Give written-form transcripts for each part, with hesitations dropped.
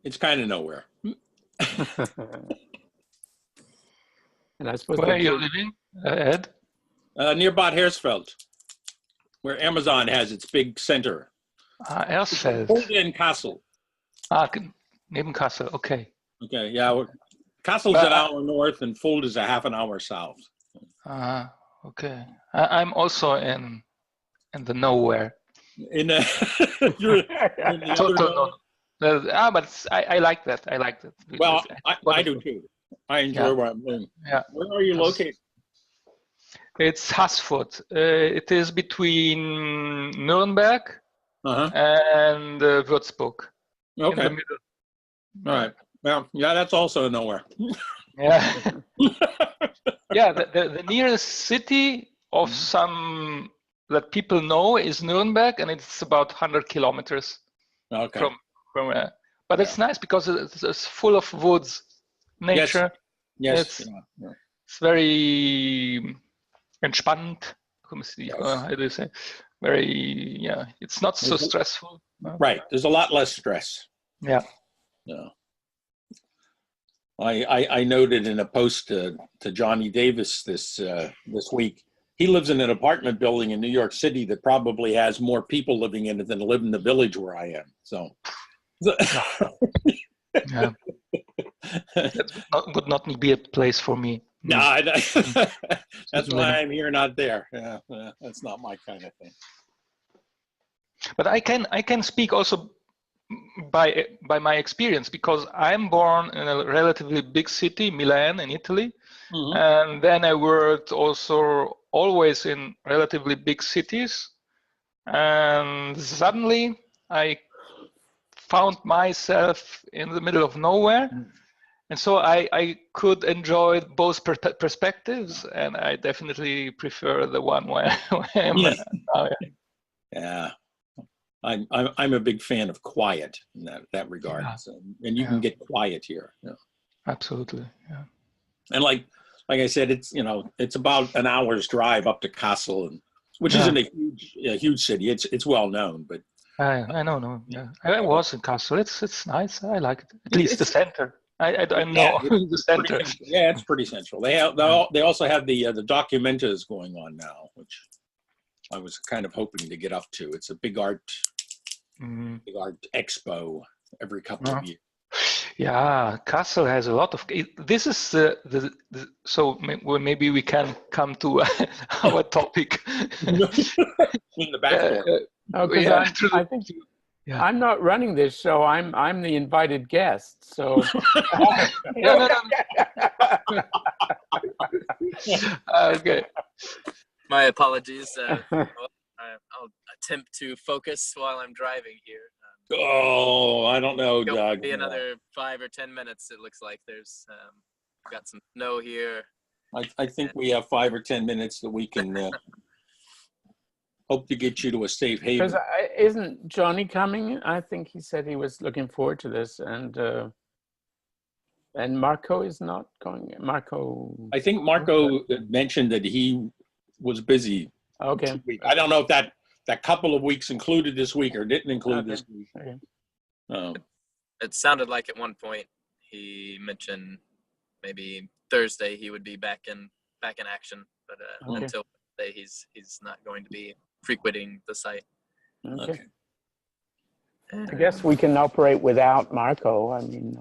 It's kind of nowhere. And I suppose Where are you living, Ed? Near Bad Hersfeld, where Amazon has its big center. Ersfeld. Fulda and Kassel. Neben Kassel, okay. Okay, yeah. Kassel's an hour north and Fulda is a half an hour south. Okay. I'm also in the nowhere. In you're in the other Total no. But I like that. I like that. Well, I do too. I enjoy what I'm doing. Yeah. Where are you located? It's Haßfurt. It is between Nuremberg and Würzburg. Okay. In the middle. All right. Well, yeah, that's also nowhere. Yeah. Yeah. The nearest city of some that people know is Nuremberg, and it's about 100 kilometers from but it's nice because it's full of woods, nature. Yes. It's very entspannt. How do you say? Very, it's not so stressful. Right. There's a lot less stress. Yeah. No. I noted in a post to Johnny Davis this week, he lives in an apartment building in New York City that probably has more people living in it than live in the village where I am. So, yeah. That would not be a place for me. No, that's why I'm here, not there. Yeah, that's not my kind of thing. But I can speak also by my experience, because I'm born in a relatively big city, Milan in Italy, and then I worked also always in relatively big cities, and suddenly I found myself in the middle of nowhere, and so I could enjoy both perspectives, and I definitely prefer the one where I'm now. Yeah. I'm a big fan of quiet in that regard, and you can get quiet here. Yeah. Absolutely, yeah. And like I said, it's about an hour's drive up to Kassel, which isn't a huge city. It's well known, but I know. Yeah, I was in Kassel. It's nice. I like it. At least the center. I know the center. It's pretty central. They also have the documentas going on now, which I was kind of hoping to get up to. It's a big art expo every couple of years. Yeah, Kassel has a lot of. This is so maybe we can come to our topic. In the back door. I think I'm not running this show. I'm the invited guest. So. No. Okay. My apologies. I'll attempt to focus while I'm driving here. I don't know, Doug. Be another 5 or 10 minutes. It looks like there's got some snow here. I think we have 5 or 10 minutes that we can hope to get you to a safe haven. Because isn't Johnny coming? I think he said he was looking forward to this, and Marco is not going. Marco. I think Marco mentioned that he was busy. Okay. I don't know if that couple of weeks included this week or didn't include this week. Okay. It sounded like at one point he mentioned maybe Thursday he would be back in action, but until Thursday he's not going to be frequenting the site. Okay. I guess we can operate without Marco. I mean.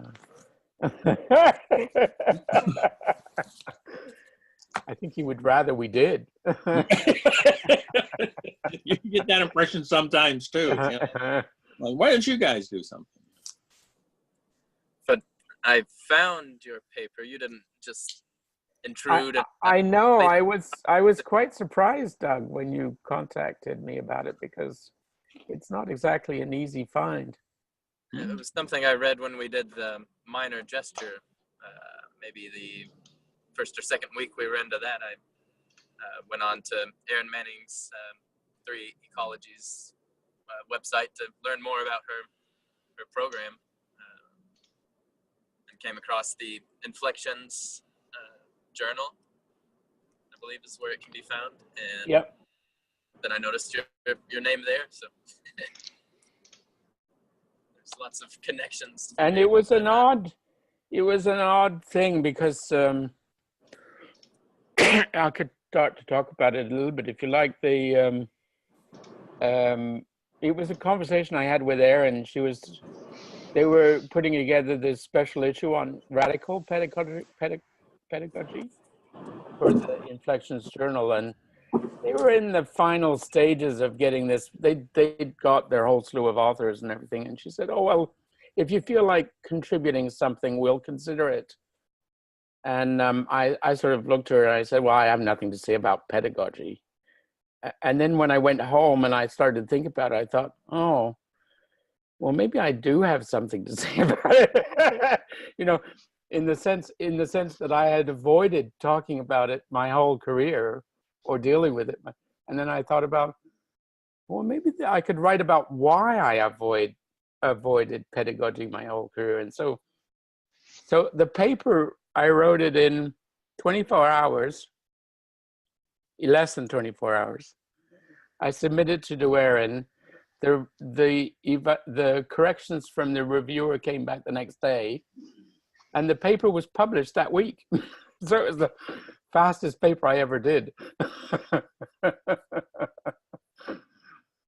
I think he would rather we did. You get that impression sometimes too. Like, why don't you guys do something? But I found your paper. You didn't just intrude. I know. I was quite surprised, Doug, when you contacted me about it, because it's not exactly an easy find. It was something I read when we did the minor gesture. Maybe the first or second week we were into that, I went on to Erin Manning's 3 Ecologies website to learn more about her program, and came across the Inflections journal, I believe is where it can be found. And then I noticed your name there. So There's lots of connections. And it was an odd thing because I could start to talk about it a little bit if you like. It was a conversation I had with Erin. They were putting together this special issue on radical pedagogy for the Inflections Journal, and they were in the final stages of getting this. They'd got their whole slew of authors and everything, and she said, "Oh well, if you feel like contributing something, we'll consider it." And I sort of looked at her and I said, "Well, I have nothing to say about pedagogy." And then when I went home and I started to think about it, I thought, "Oh, well, maybe I do have something to say about it." You know, in the sense that I had avoided talking about it my whole career or dealing with it. And then I thought about, well, maybe I could write about why I avoided pedagogy my whole career. And so the paper, I wrote it in 24 hours, less than 24 hours. I submitted to Erin. The corrections from the reviewer came back the next day, and the paper was published that week. So it was the fastest paper I ever did.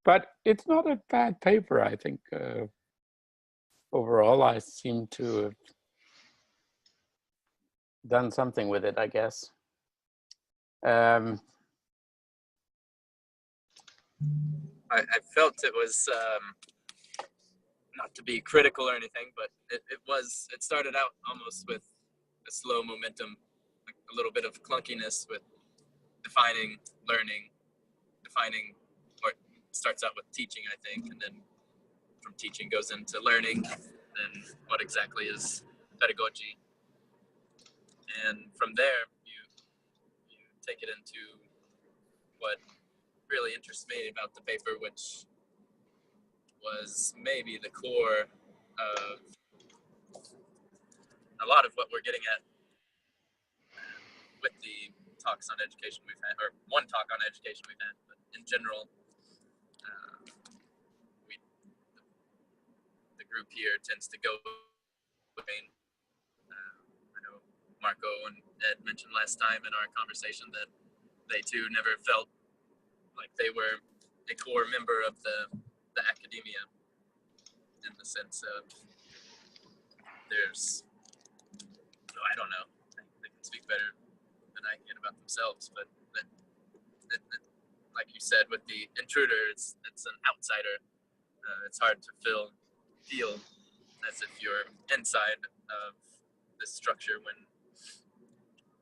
But it's not a bad paper, I think. Overall, I seem to have done something with it, I guess. I felt it was, not to be critical or anything, but it started out almost with a slow momentum, like a little bit of clunkiness with defining learning, or it starts out with teaching, I think, and then from teaching goes into learning, then what exactly is pedagogy, and from there you take it into what really interests me about the paper, which was maybe the core of a lot of what we're getting at with the talks on education we've had, or one talk on education we've had, but in general, the group here tends to go. I know Marco and Ed mentioned last time in our conversation that they too never felt like they were a core member of the academia, in the sense of there's, I don't know, they can speak better than I can about themselves, but like you said with the Intruder, it's an outsider. It's hard to feel as if you're inside of this structure when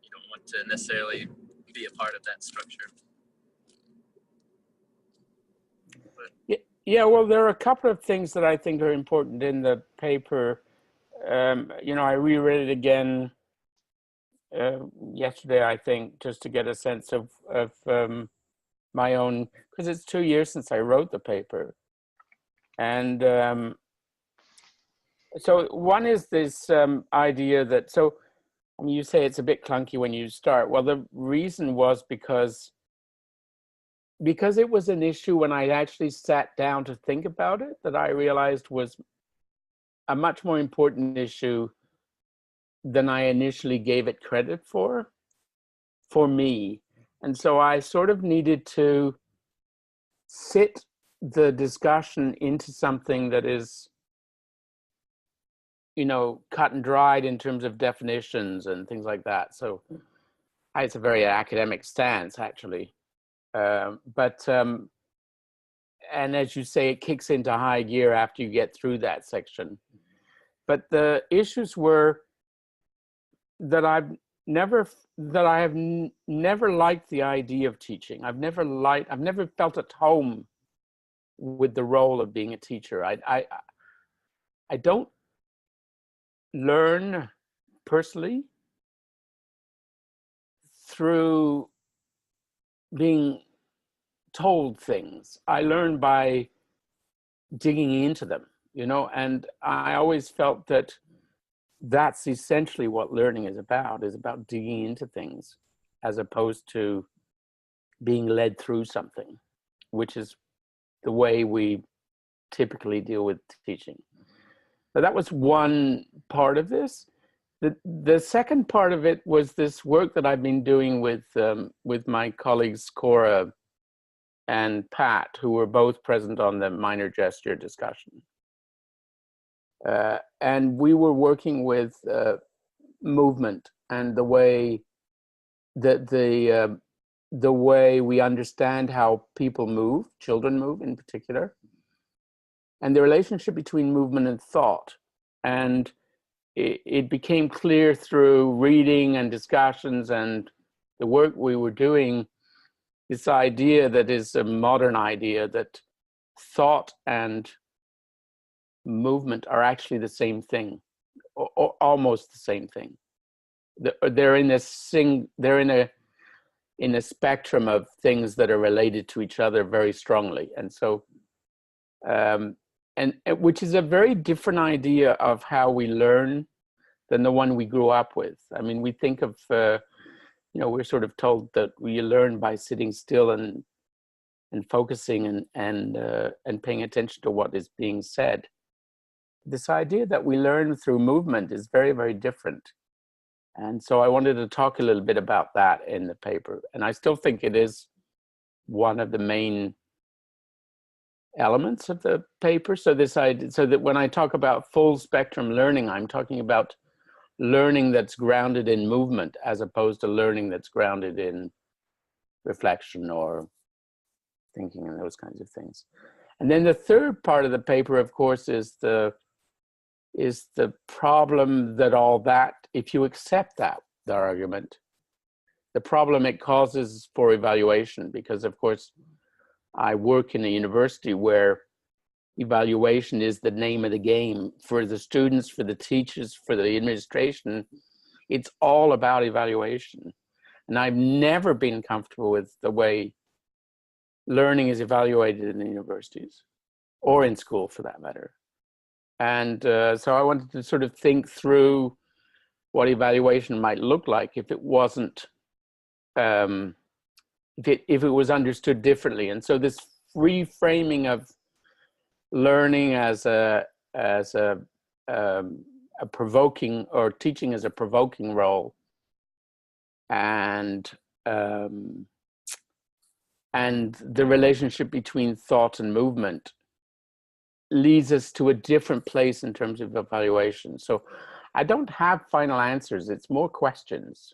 you don't want to necessarily be a part of that structure. Yeah, well, there are a couple of things that I think are important in the paper. You know, I reread it again yesterday, I think, just to get a sense of my own, because it's 2 years since I wrote the paper. And so one is this idea that, so I mean, you say it's a bit clunky when you start. Well, the reason was because it was an issue when I actually sat down to think about it that I realized was a much more important issue than I initially gave it credit for me. And so I sort of needed to sit the discussion into something that is, you know, cut and dried in terms of definitions and things like that. So it's a very academic stance, actually. And as you say, it kicks into high gear after you get through that section. But the issues were that I have never liked the idea of teaching. I've never felt at home with the role of being a teacher. I don't learn personally through being told things. I learn by digging into them, you know, and I always felt that that's essentially what learning is about digging into things as opposed to being led through something, which is the way we typically deal with teaching. So that was one part of this. The second part of it was this work that I've been doing with my colleagues Cora and Pat, who were both present on the minor gesture discussion. And we were working with movement and the way that the way we understand how people move, children move in particular, and the relationship between movement and thought. And it became clear through reading and discussions and the work we were doing, this idea that is a modern idea that thought and movement are actually the same thing, or almost the same thing. They're in a spectrum of things that are related to each other very strongly. And so, and which is a very different idea of how we learn than the one we grew up with. I mean, we think of, you know, we're sort of told that we learn by sitting still and focusing and paying attention to what is being said. This idea that we learn through movement is very, very different. And so I wanted to talk a little bit about that in the paper. And I still think it is one of the main elements of the paper. So this idea, so that when I talk about full spectrum learning, I'm talking about learning that's grounded in movement as opposed to learning that's grounded in reflection or thinking and those kinds of things. And then the third part of the paper, of course, is the problem that all that, if you accept that, the argument, the problem it causes for evaluation, because of course, I work in a university where evaluation is the name of the game for the students, for the teachers, for the administration. It's all about evaluation. And I've never been comfortable with the way learning is evaluated in the universities or in school for that matter. And so I wanted to sort of think through what evaluation might look like if it wasn't, if it was understood differently. And so this reframing of learning as a provoking, or teaching as a provoking role, and the relationship between thought and movement leads us to a different place in terms of evaluation. So I don't have final answers. It's more questions.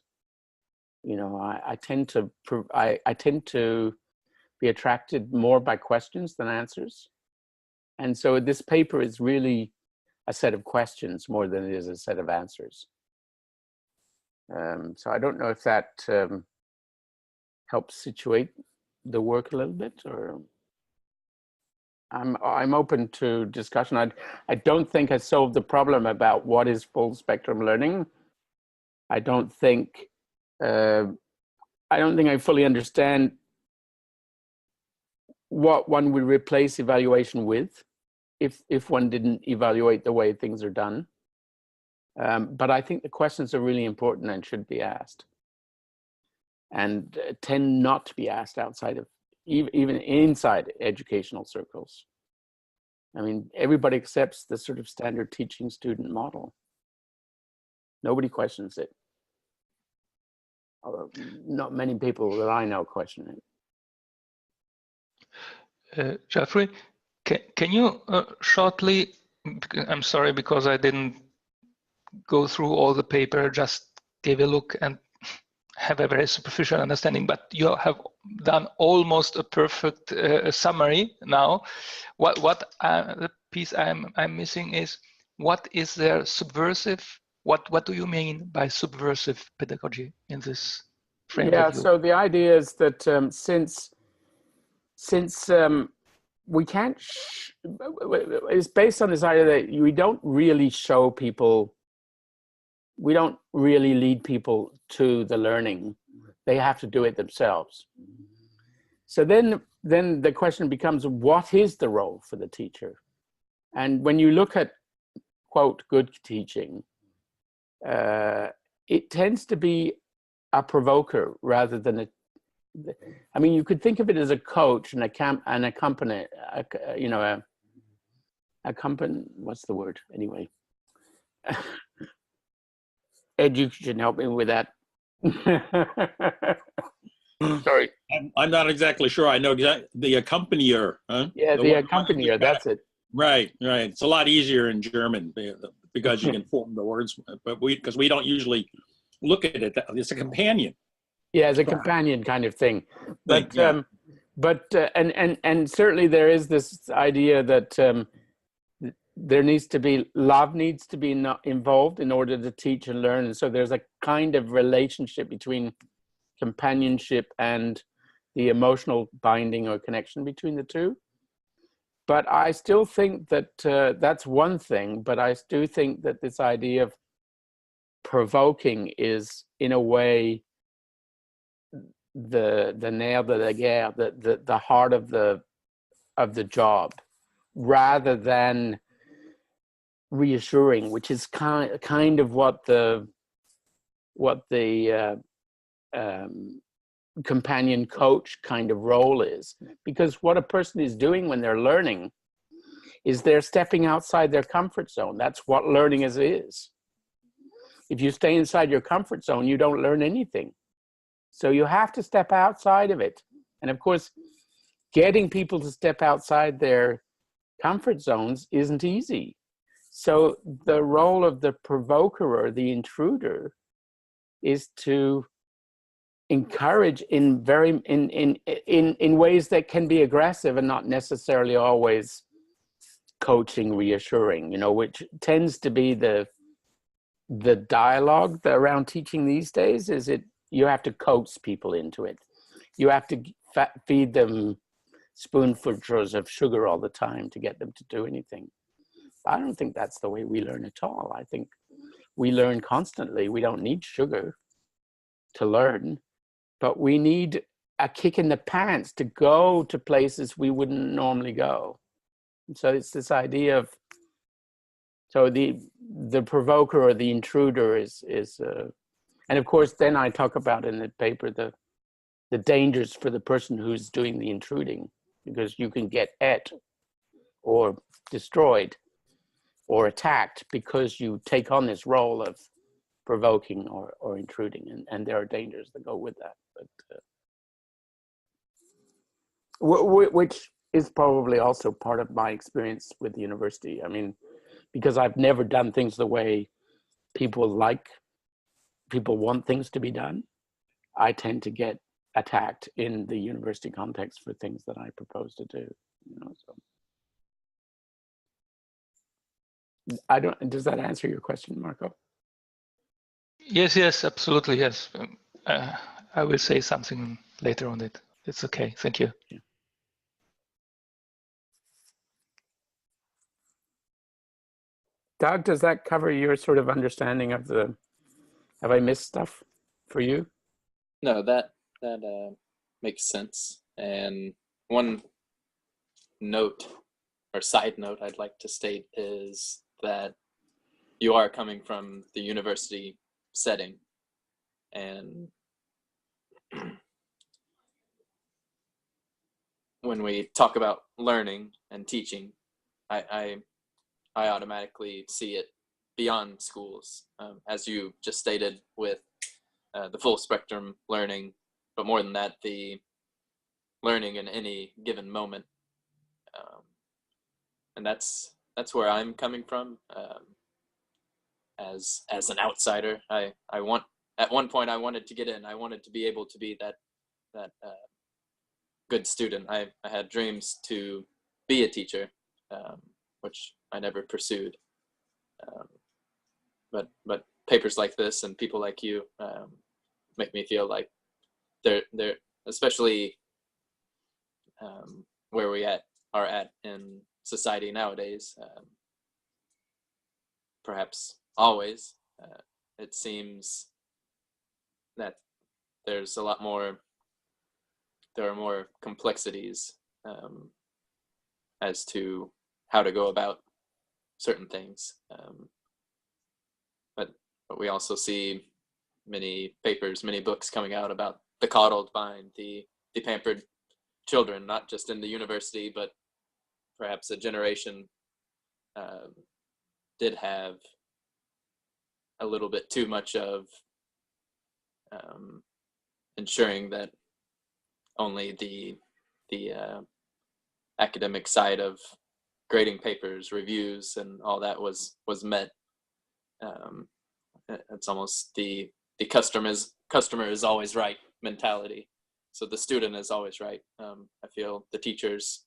You know, I tend to be attracted more by questions than answers. And so this paper is really a set of questions more than it is a set of answers. So I don't know if that helps situate the work a little bit, or I'm open to discussion. I don't think I solved the problem about what is full spectrum learning. I don't think I fully understand what one would replace evaluation with if one didn't evaluate the way things are done. But I think the questions are really important and should be asked, and tend not to be asked outside of, even inside educational circles. I mean, everybody accepts the sort of standard teaching student model. Nobody questions it. Although not many people that I know question it. Jeffrey, can you shortly, I'm sorry because I didn't go through all the paper, just gave a look and have a very superficial understanding, but you have done almost a perfect summary now. What the piece I'm missing is, what is their subversive? What do you mean by subversive pedagogy in this frame of view? So the idea is that since we can't, it's based on this idea that we don't really show people, we don't really lead people to the learning. They have to do it themselves. So then the question becomes, what is the role for the teacher? And when you look at, quote, good teaching, it tends to be a provoker rather than I mean, you could think of it as a coach and a what's the word anyway? Ed, you should help me with that. Sorry. I'm not exactly sure. I know exactly the accompanier. Huh? Yeah, the accompanier. That's it. Right, right. It's a lot easier in German because you can form the words, but because we don't usually look at it. It's a companion. Yeah, as a companion kind of thing. But Yeah. And certainly there is this idea that there needs to be love needs to be involved in order to teach and learn. And so there's a kind of relationship between companionship and the emotional binding or connection between the two. But I still think that that's one thing, but I do think that this idea of provoking is in a way the nerf de la guerre, the heart of the job, rather than reassuring, which is kind of what the companion coach kind of role is. Because what a person is doing when they're learning is they're stepping outside their comfort zone. That's what learning is. If you stay inside your comfort zone, you don't learn anything. So you have to step outside of it. And of course, getting people to step outside their comfort zones isn't easy. So the role of the provoker or the intruder is to encourage in ways that can be aggressive and not necessarily always coaching, reassuring, which tends to be the dialogue around teaching these days. You have to coax people into it. You have to feed them spoonfuls of sugar all the time to get them to do anything. I don't think that's the way we learn at all. I think we learn constantly. We don't need sugar to learn, but we need a kick in the pants to go to places we wouldn't normally go. And so it's this idea of, so the provoker or the intruder is and of course, then I talk about in the paper the dangers for the person who's doing the intruding, because you can get et or destroyed or attacked because you take on this role of provoking or intruding, and there are dangers that go with that. But which is probably also part of my experience with the university. I mean, because I've never done things the way people want things to be done, I tend to get attacked in the university context for things that I propose to do. So does that answer your question, Marco? Yes, absolutely, yes. I will say something later on it. It's okay, thank you. Yeah. Doug, does that cover your sort of understanding of have I missed stuff for you? No, that makes sense. And one note or side note I'd like to state is that you are coming from the university setting, and when we talk about learning and teaching, I automatically see it beyond schools, as you just stated, with the full spectrum learning, but more than that, the learning in any given moment, and that's where I'm coming from. As an outsider, I want, at one point I wanted to get in. I wanted to be able to be that good student. I had dreams to be a teacher, which I never pursued. But papers like this and people like you make me feel like they're especially where we are at in society nowadays. Perhaps always, it seems that there are more complexities as to how to go about certain things. But we also see many papers, many books coming out about the coddled mind, the pampered children, not just in the university, but perhaps a generation did have a little bit too much of ensuring that only the academic side of grading papers, reviews, and all that was met. It's almost the customer is always right mentality. So the student is always right. I feel the teachers,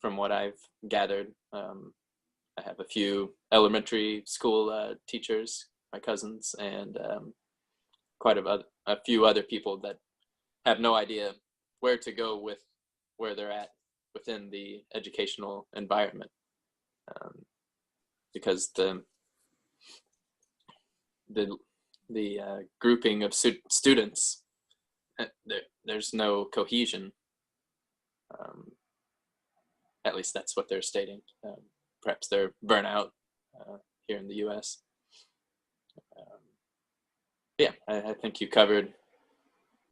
from what I've gathered, I have a few elementary school teachers, my cousins, and quite a few other people that have no idea where to go with where they're at within the educational environment, because the grouping of students, there's no cohesion. At least that's what they're stating. Perhaps they're burnout here in the U.S. Yeah, I think you covered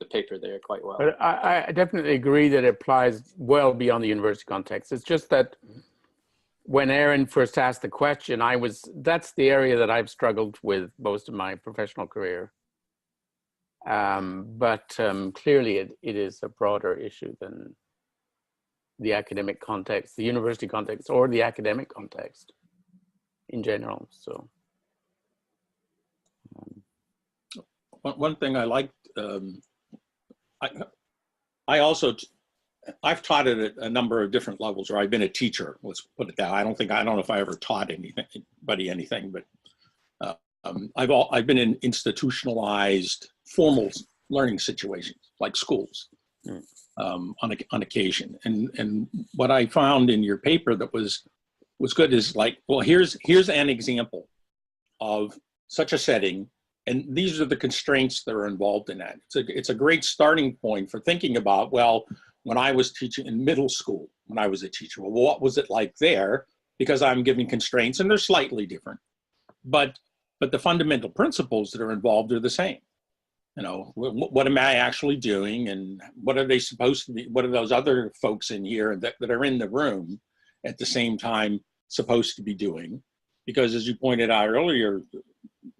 the paper there quite well. But I definitely agree that it applies well beyond the university context. It's just that when Aaron first asked the question, that's the area that I've struggled with most of my professional career. But clearly it is a broader issue than the academic context, the university context, or the academic context in general. So one thing I liked, I've taught at a number of different levels, or I've been a teacher, let's put it that. I don't know if I ever taught anybody anything, but I've been in institutionalized formal learning situations like schools. On occasion, and what I found in your paper that was good is like, well, here's an example of such a setting, and these are the constraints that are involved in that. It's a great starting point for thinking about, well, when I was teaching in middle school, when I was a teacher, well, what was it like there? Because I'm giving constraints, and they're slightly different, but the fundamental principles that are involved are the same. You know, what am I actually doing, and what are they supposed to be? What are those other folks in here that are in the room at the same time supposed to be doing? Because as you pointed out earlier,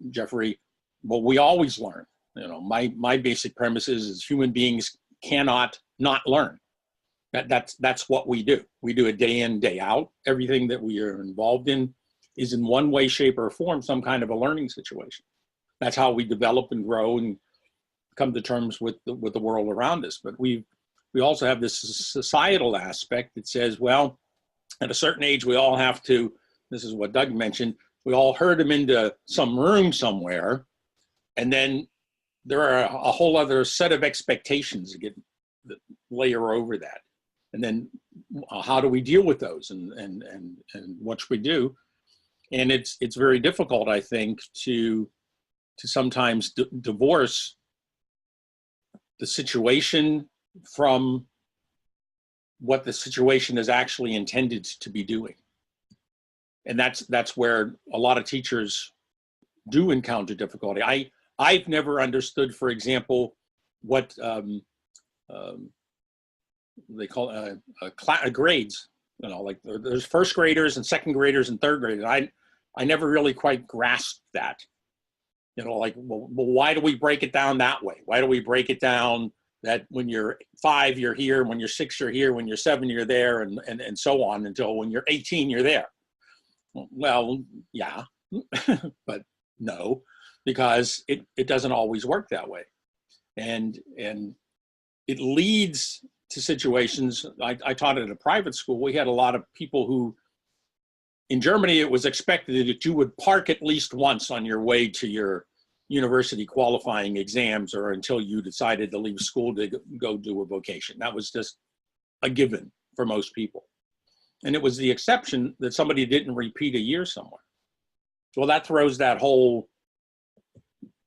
Jeffrey, well, we always learn. You know, my basic premise is human beings cannot not learn. That's what we do. We do it day in, day out. Everything that we are involved in is in one way, shape, or form some kind of a learning situation. That's how we develop and grow and come to terms with the world around us. But we also have this societal aspect that says, well, at a certain age, we all have to, this is what Doug mentioned, we all herd them into some room somewhere, and then there are a whole other set of expectations that layer over that. And then how do we deal with those, and what should we do? And it's very difficult, I think, to sometimes divorce the situation from what the situation is actually intended to be doing. And that's where a lot of teachers do encounter difficulty. I've never understood, for example, what they call grades. You know, like there's first graders and second graders and third graders. I never really quite grasped that. You know, like, well, why do we break it down that way? Why do we break it down that when you're 5, you're here, when you're 6, you're here, when you're 7, you're there, and so on until when you're 18, you're there? Well, yeah, but no, because it doesn't always work that way. And it leads to situations, I taught at a private school, we had a lot of people who, in Germany, it was expected that you would park at least once on your way to your university qualifying exams or until you decided to leave school to go do a vocation. That was just a given for most people. And it was the exception that somebody didn't repeat a year somewhere. Well, that throws that whole,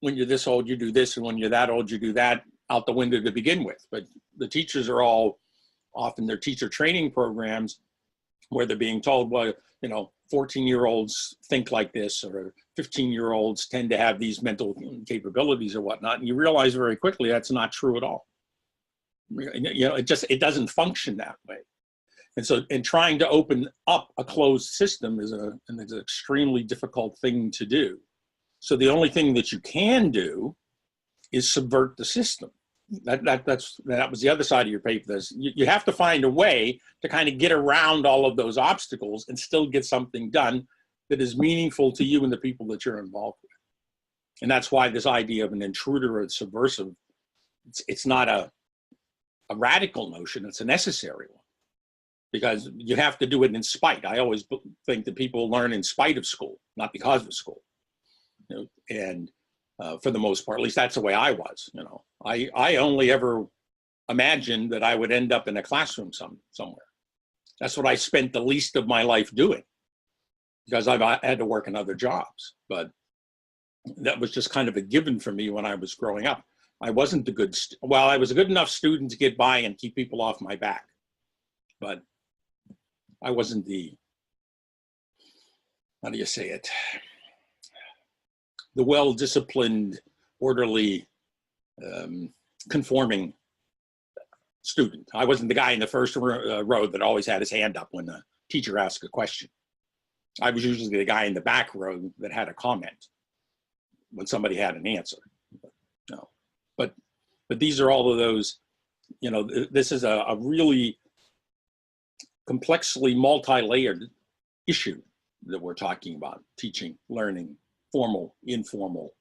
when you're this old, you do this, and when you're that old, you do that, out the window to begin with. But the teachers are all often their teacher training programs where they're being told, well, you know, 14-year-olds think like this, or 15-year-olds tend to have these mental capabilities or whatnot. And you realize very quickly that's not true at all. You know, it doesn't function that way. And so, and trying to open up a closed system is an extremely difficult thing to do. So the only thing that you can do is subvert the system. That was the other side of your paper. You have to find a way to kind of get around all of those obstacles and still get something done that is meaningful to you and the people that you're involved with. And that's why this idea of an intruder or subversive, it's not a radical notion, it's a necessary one. Because you have to do it in spite. I always think that people learn in spite of school, not because of school. You know, and for the most part, at least that's the way I was. You know, I only ever imagined that I would end up in a classroom somewhere. That's what I spent the least of my life doing, because I had to work in other jobs. But that was just kind of a given for me when I was growing up. I wasn't the good, well, I was a good enough student to get by and keep people off my back, but I wasn't the, how do you say it? The well-disciplined, orderly, conforming student. I wasn't the guy in the first row that always had his hand up when the teacher asked a question. I was usually the guy in the back row that had a comment when somebody had an answer. No, but these are all of those, you know, this is a really complexly multi-layered issue that we're talking about: teaching, learning, formal, informal.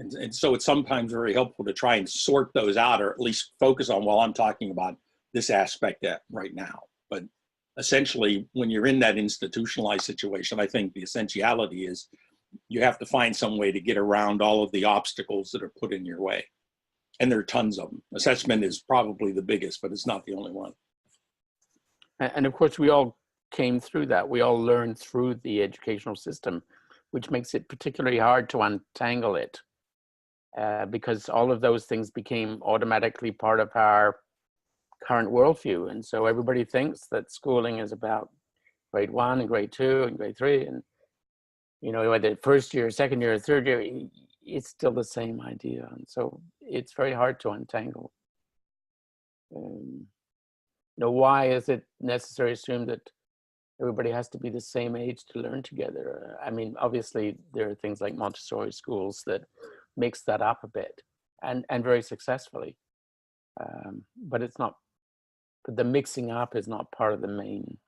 And so it's sometimes very helpful to try and sort those out, or at least focus on, well, I'm talking about this aspect right now. But essentially, when you're in that institutionalized situation, I think the essentiality is you have to find some way to get around all of the obstacles that are put in your way. And there are tons of them. Assessment is probably the biggest, but it's not the only one. And of course, we all came through that. We all learned through the educational system, which makes it particularly hard to untangle it, because all of those things became automatically part of our current worldview. And so everybody thinks that schooling is about grade 1 and grade 2 and grade 3. And, you know, whether first year, second year, third year, it's still the same idea. And so it's very hard to untangle. You know, why is it necessary to assume that everybody has to be the same age to learn together? I mean, obviously there are things like Montessori schools that mix that up a bit, and very successfully. But it's not, but the mixing up is not part of the main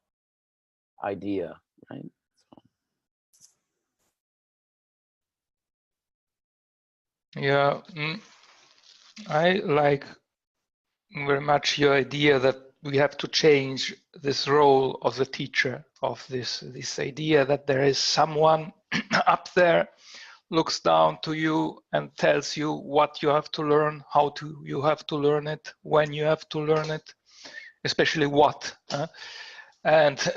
idea, right? So. Yeah, I like very much your idea that we have to change this role of the teacher, of this idea that there is someone up there looks down to you and tells you what you have to learn, how you have to learn it, when you have to learn it, especially what. And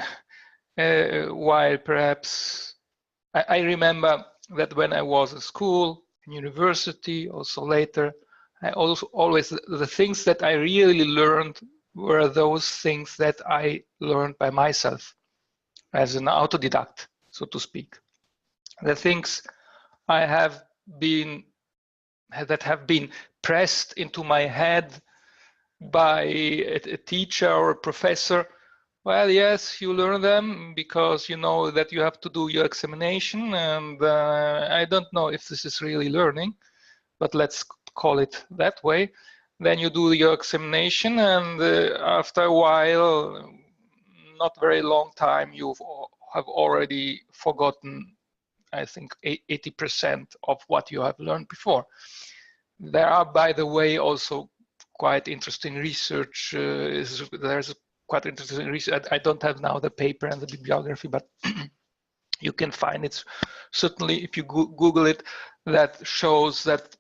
while perhaps, I remember that when I was at school, in university, also later, I also always, the things that I really learned were those things that I learned by myself, as an autodidact, so to speak. The things I have been, that have been pressed into my head by a teacher or a professor. Well, yes, you learn them because you know that you have to do your examination, and I don't know if this is really learning, but let's call it that way. Then you do your examination, and after a while, not very long time, you have already forgotten, I think, 80% of what you have learned before. There are, by the way, also quite interesting research. There's quite interesting research. I don't have now the paper and the bibliography, but you can find it certainly if you Google it, that shows that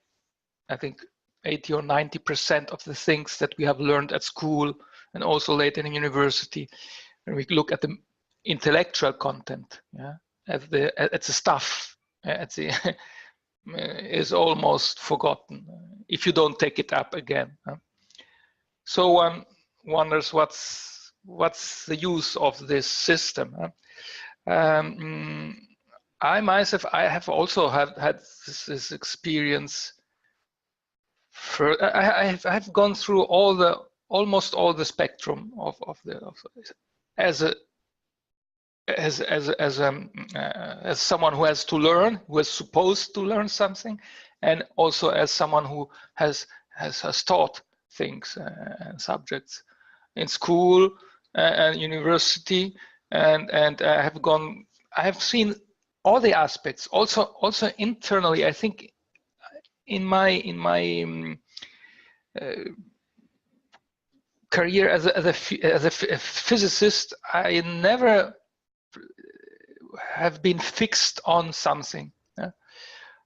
I think 80 or 90% of the things that we have learned at school and also later in university, when we look at the intellectual content, yeah, at the stuff, is almost forgotten if you don't take it up again. So one wonders what's the use of this system. I myself, I have also had this experience. I've gone through almost all the spectrum of as someone who has to learn, who is supposed to learn something, and also as someone who has taught things and subjects in school and university, and I have seen all the aspects. Also internally, I think in my career as a physicist, I never have been fixed on something.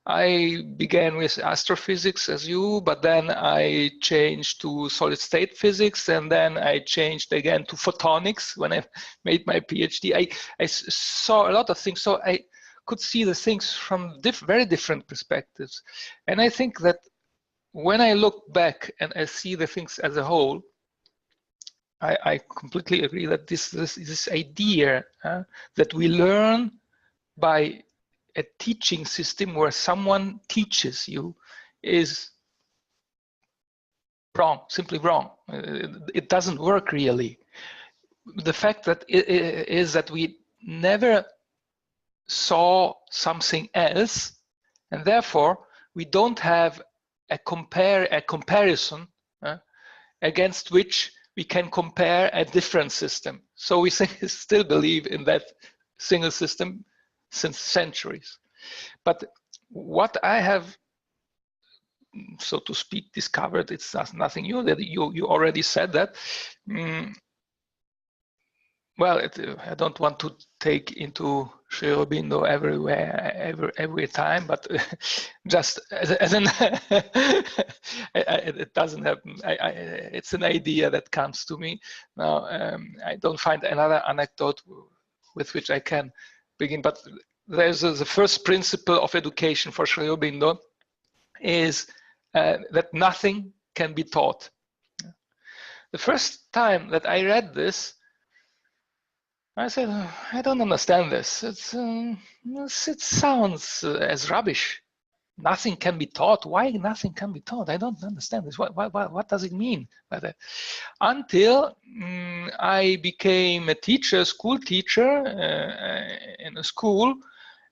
I began with astrophysics as you, but then I changed to solid state physics, and then I changed again to photonics when I made my PhD. I saw a lot of things, so I could see the things from very different perspectives. And I think that when I look back and I see the things as a whole, I completely agree that this idea that we learn by a teaching system where someone teaches you is wrong, simply wrong. It doesn't work really. The fact that is that we never saw something else, and therefore we don't have a comparison against which we can compare a different system. So we still believe in that single system since centuries. But what I have, so to speak, discovered, it's nothing new, that you already said that. Well, I don't want to take into Sri Aurobindo every time, but just as an it doesn't happen. It's an idea that comes to me now. I don't find another anecdote with which I can begin, but there's the first principle of education for Sri Aurobindo is that nothing can be taught. The first time that I read this, I said, I don't understand this. It sounds as rubbish. Nothing can be taught. Why nothing can be taught? I don't understand this. What does it mean by that? Until I became a teacher, school teacher in a school,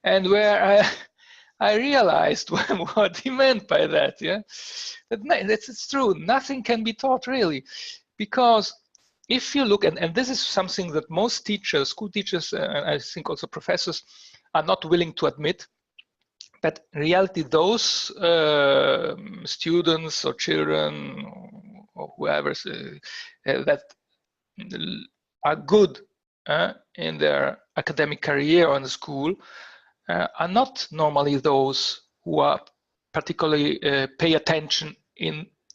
and where I realized what he meant by that. Yeah, it's true. Nothing can be taught really, because if you look, and this is something that most teachers, school teachers, I think also professors, are not willing to admit, that in reality those students or children or whoever that are good in their academic career or in the school are not normally those who are particularly pay attention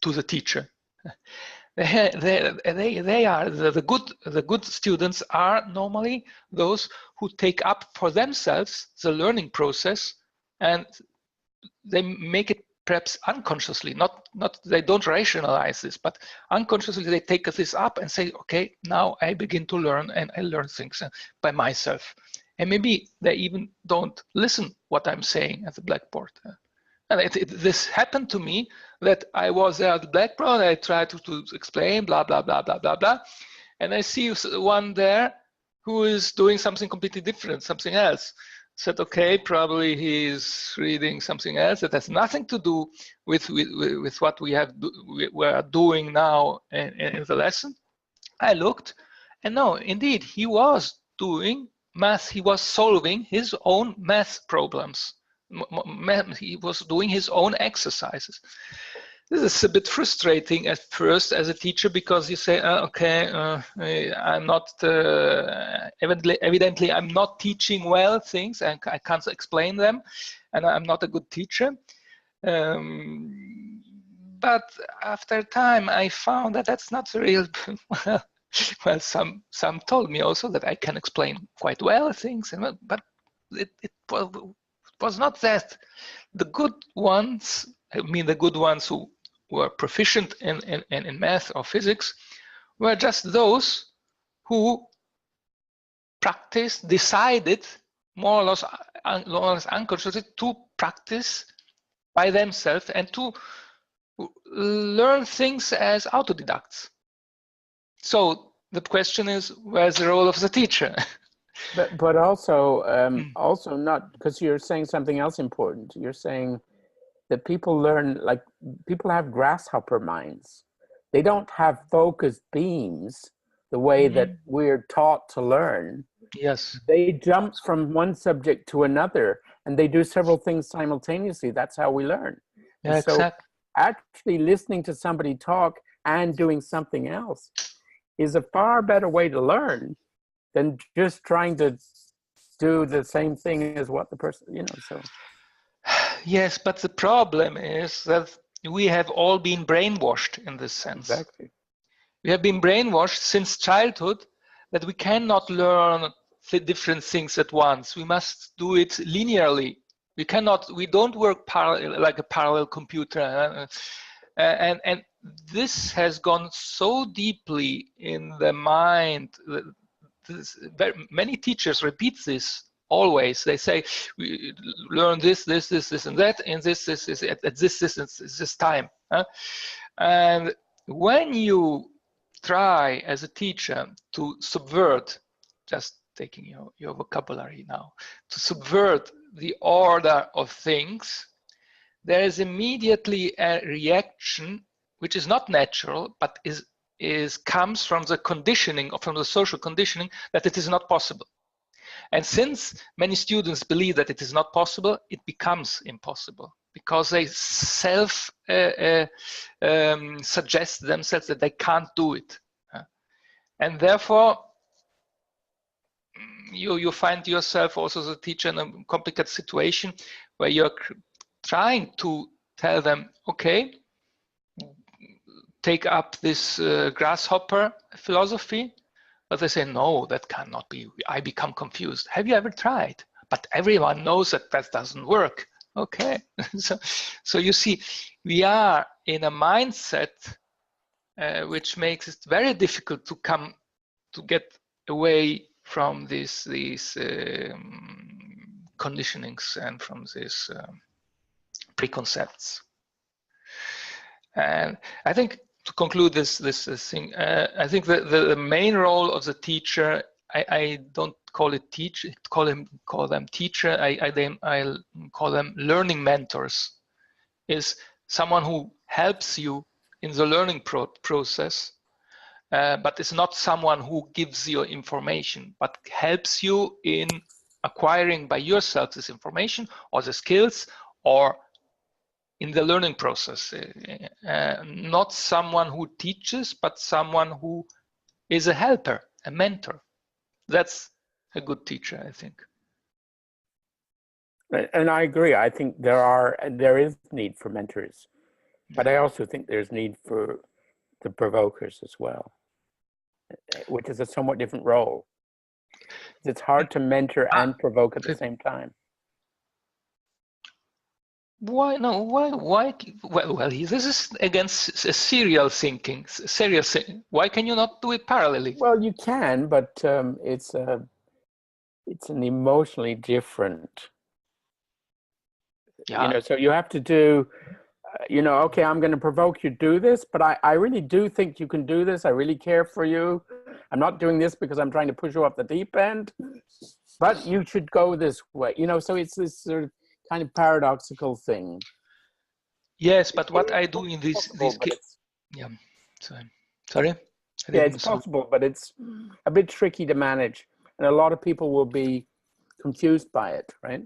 to the teacher. They are the good students are normally those who take up for themselves the learning process, and they make it perhaps unconsciously, not they don't rationalize this, but unconsciously they take this up and say, okay, now I begin to learn, and I learn things by myself. And maybe they even don't listen what I'm saying at the blackboard. And this happened to me, that I was there at the blackboard, I tried to explain, blah, blah, blah, blah, blah, blah. And I see one there who is doing something completely different, something else. Said, okay, probably he's reading something else that has nothing to do with what we are doing now in the lesson. I looked, and no, indeed, he was doing math. He was solving his own math problems. He was doing his own exercises. This is a bit frustrating at first as a teacher, because you say, okay, I'm not, evidently I'm not teaching well things, and I can't explain them, and I'm not a good teacher. But after time, I found that that's not real. Well, some told me also that I can explain quite well things, but it was not that. The good ones, I mean the good ones who were proficient in math or physics, were just those who decided more or less unconsciously to practice by themselves and to learn things as autodidacts. So the question is, where's the role of the teacher? But also also not, because you're saying something else important. You're saying that people learn, like people have grasshopper minds. They don't have focused beams the way that we're taught to learn. Yes. They jump from one subject to another and they do several things simultaneously. That's how we learn. Yeah, And so exactly. actually listening to somebody talk and doing something else is a far better way to learn than just trying to do the same thing as what the person, you know, so. Yes, but the problem is that we have all been brainwashed in this sense. Exactly. We have been brainwashed since childhood that we cannot learn the different things at once. We must do it linearly. We don't work like a parallel computer. And this has gone so deeply in the mind. Many teachers repeat this always. They say, we learn this, and that, and this at this time. And when you try as a teacher to subvert, just taking your vocabulary now, to subvert the order of things, there is immediately a reaction which is not natural, but comes from the conditioning, or from the social conditioning, that it is not possible. And since many students believe that it is not possible, it becomes impossible, because they suggest themselves that they can't do it. And therefore, you find yourself also as a teacher in a complicated situation where you're trying to tell them, okay, take up this grasshopper philosophy, but they say, no, that cannot be. I become confused. Have you ever tried? But everyone knows that that doesn't work. Okay, so you see, we are in a mindset which makes it very difficult to get away from these conditionings and from these preconcepts. And I think, to conclude this thing, I think that the main role of the teacher, I don't call it teach, call them teacher. I call them learning mentors. Is someone who helps you in the learning process, but it's not someone who gives you information, but helps you in acquiring by yourself this information or the skills, or in the learning process. Not someone who teaches, but someone who is a helper, a mentor. That's a good teacher, I think. And I agree. I think there is need for mentors, but I also think there's need for the provokers as well, which is a somewhat different role. It's hard to mentor and provoke at the same time. Why no? Why? Well, this is against serial thinking. Why can you not do it parallelly? Well, you can, but it's an emotionally different. Yeah. You know, so you have to do. You know, okay, I'm going to provoke you to do this, but I really do think you can do this. I really care for you. I'm not doing this because I'm trying to push you off the deep end, but you should go this way. You know, so it's this sort of kind of paradoxical thing. Yes, but what I do in this yeah, sorry. Yeah, it's possible, but it's a bit tricky to manage, and a lot of people will be confused by it, right?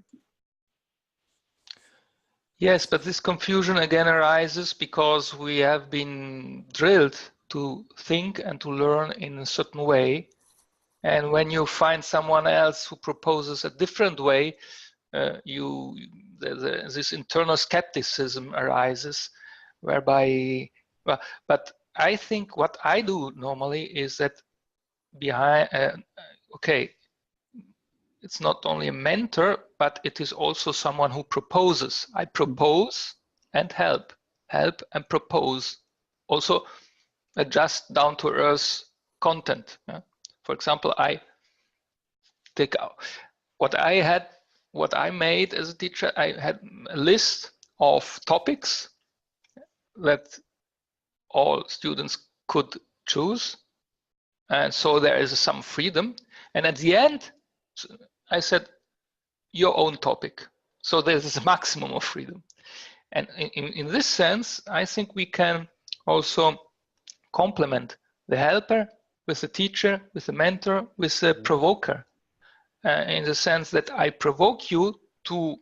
Yes, but this confusion again arises because we have been drilled to think and to learn in a certain way. And when you find someone else who proposes a different way, this internal skepticism arises, whereby, but I think what I do normally is that okay, it's not only a mentor, but it is also someone who proposes. I propose and help and propose. Also adjust down to earth content. Yeah? For example, I take out what I made as a teacher. I had a list of topics that all students could choose. And so there is some freedom. And at the end, I said, your own topic. So there's a maximum of freedom. And in this sense, I think we can also complement the helper with the teacher, with the mentor, with the provoker, in the sense that I provoke you to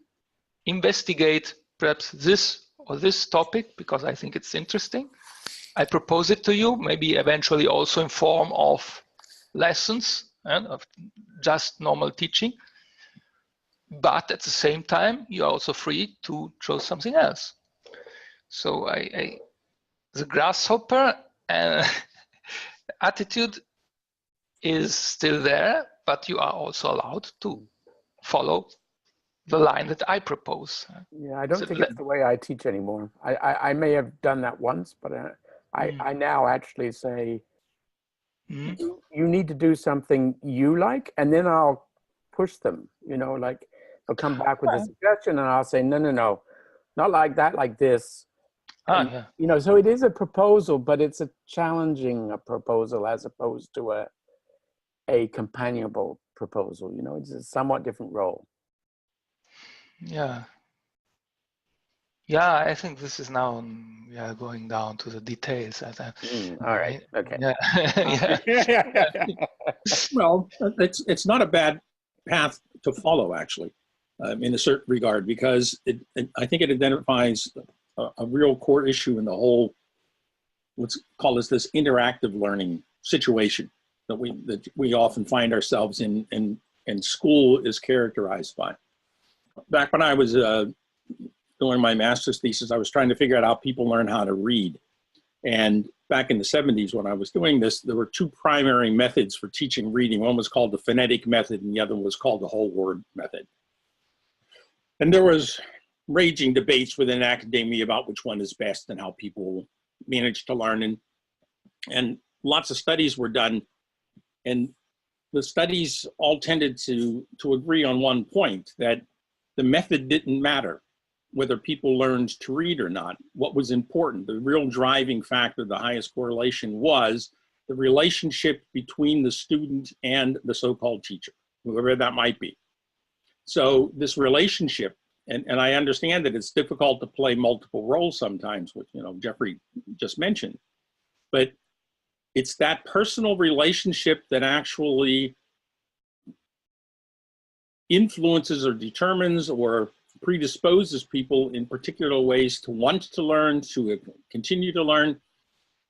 investigate perhaps this or this topic because I think it's interesting. I propose it to you, maybe eventually also in form of lessons and of just normal teaching. But at the same time, you're also free to choose something else. So the grasshopper attitude is still there, but you are also allowed to follow the line that I propose. Yeah, I don't think it's the way I teach anymore. I may have done that once, but I now actually say, you need to do something you like, and then I'll push them, you know, like they'll come back with a suggestion and I'll say, no, not like that, like this. And, you know, so it is a proposal, but it's a challenging proposal as opposed to a companionable proposal. You know, it's a somewhat different role. Yeah, I think this is now going down to the details. All right. Okay. Yeah. Well, it's not a bad path to follow, actually, in a certain regard, because I think it identifies a real core issue in the whole, let's call this interactive learning situation that we often find ourselves in, and school is characterized by. Back when I was doing my master's thesis, I was trying to figure out how people learn how to read. And back in the 70s, when I was doing this, there were two primary methods for teaching reading. One was called the phonetic method, and the other was called the whole word method. And there was raging debates within academia about which one is best and how people manage to learn. And lots of studies were done. And the studies all tended to agree on one point, that the method didn't matter whether people learned to read or not. What was important, the real driving factor, the highest correlation, was the relationship between the student and the so-called teacher, whoever that might be. So this relationship, and I understand that it's difficult to play multiple roles sometimes, which, you know, Jeffrey just mentioned, but it's that personal relationship that actually influences or determines or predisposes people in particular ways to want to learn, to continue to learn.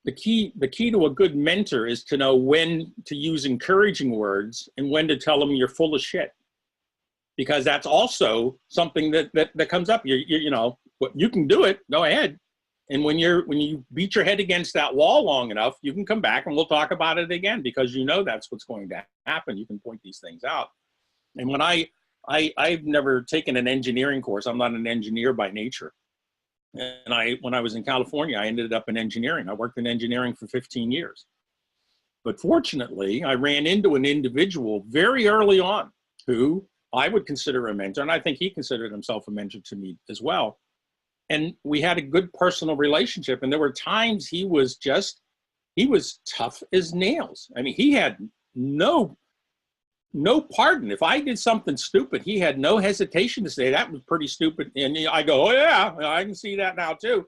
The key to a good mentor is to know when to use encouraging words and when to tell them you're full of shit. Because that's also something that comes up. You know, you can do it, go ahead. And when you beat your head against that wall long enough, you can come back and we'll talk about it again, because you know that's what's going to happen. You can point these things out. And when I've never taken an engineering course. I'm not an engineer by nature. And when I was in California, I ended up in engineering. I worked in engineering for 15 years. But fortunately, I ran into an individual very early on who I would consider a mentor, and I think he considered himself a mentor to me as well. And we had a good personal relationship. And there were times he was tough as nails. I mean, he had no pardon. If I did something stupid, he had no hesitation to say that was pretty stupid. And I go, oh yeah, I can see that now too.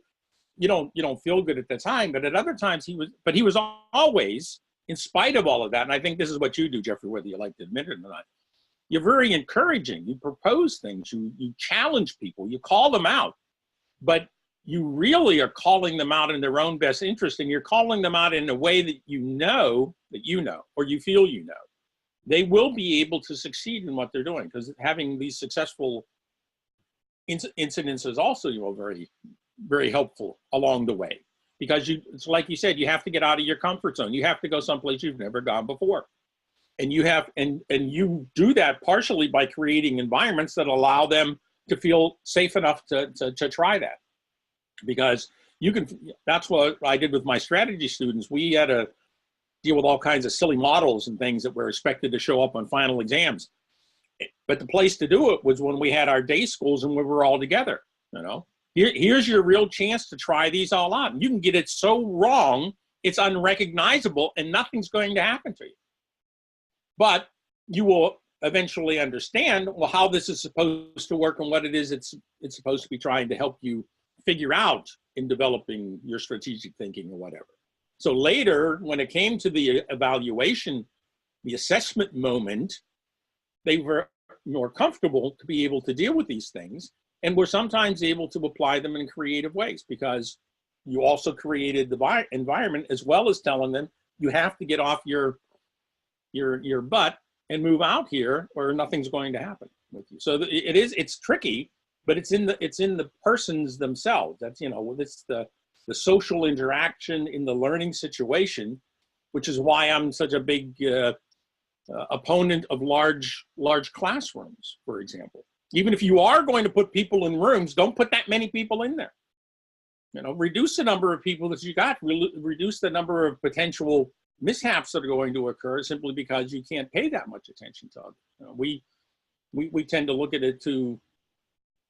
You don't feel good at the time, but at other times he was always, in spite of all of that. And I think this is what you do, Jeffrey, whether you like to admit it or not. You're very encouraging. You propose things. You challenge people. You call them out, but you really are calling them out in their own best interest, and you're calling them out in a way that you know, or you feel you know. They will be able to succeed in what they're doing, because having these successful incidents is also, you know, very, very helpful along the way, because it's like you said, you have to get out of your comfort zone. You have to go someplace you've never gone before. And you have, and you do that partially by creating environments that allow them to feel safe enough to try that. Because that's what I did with my strategy students. We had to deal with all kinds of silly models and things that were expected to show up on final exams. But the place to do it was when we had our day schools and we were all together. You know, here's your real chance to try these all out. And you can get it so wrong it's unrecognizable and nothing's going to happen to you. But you will eventually understand, well, how this is supposed to work and what it is it's supposed to be trying to help you figure out in developing your strategic thinking or whatever. So later, when it came to the evaluation, the assessment moment, they were more comfortable to be able to deal with these things, and were sometimes able to apply them in creative ways, because you also created the environment, as well as telling them you have to get off your butt and move out here, or nothing's going to happen with you. So it's tricky, but it's in the persons themselves. That's, it's the social interaction in the learning situation, which is why I'm such a big opponent of large classrooms, for example. Even if you are going to put people in rooms, don't put that many people in there. Reduce the number of people that you got, reduce the number of potential mishaps that are going to occur, simply because you can't pay that much attention to others. We tend to look at it to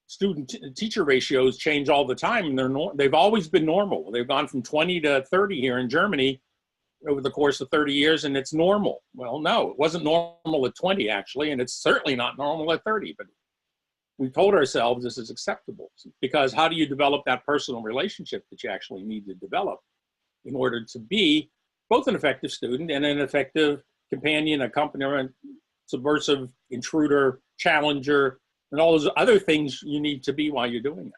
student-teacher ratios change all the time, and they've always been normal. They've gone from 20 to 30 here in Germany over the course of 30 years, and it's normal. Well, no, it wasn't normal at 20, actually, and it's certainly not normal at 30, but we told ourselves this is acceptable, because how do you develop that personal relationship that you actually need to develop in order to be both an effective student and an effective companion, accompaniment, subversive, intruder, challenger, and all those other things you need to be while you're doing it.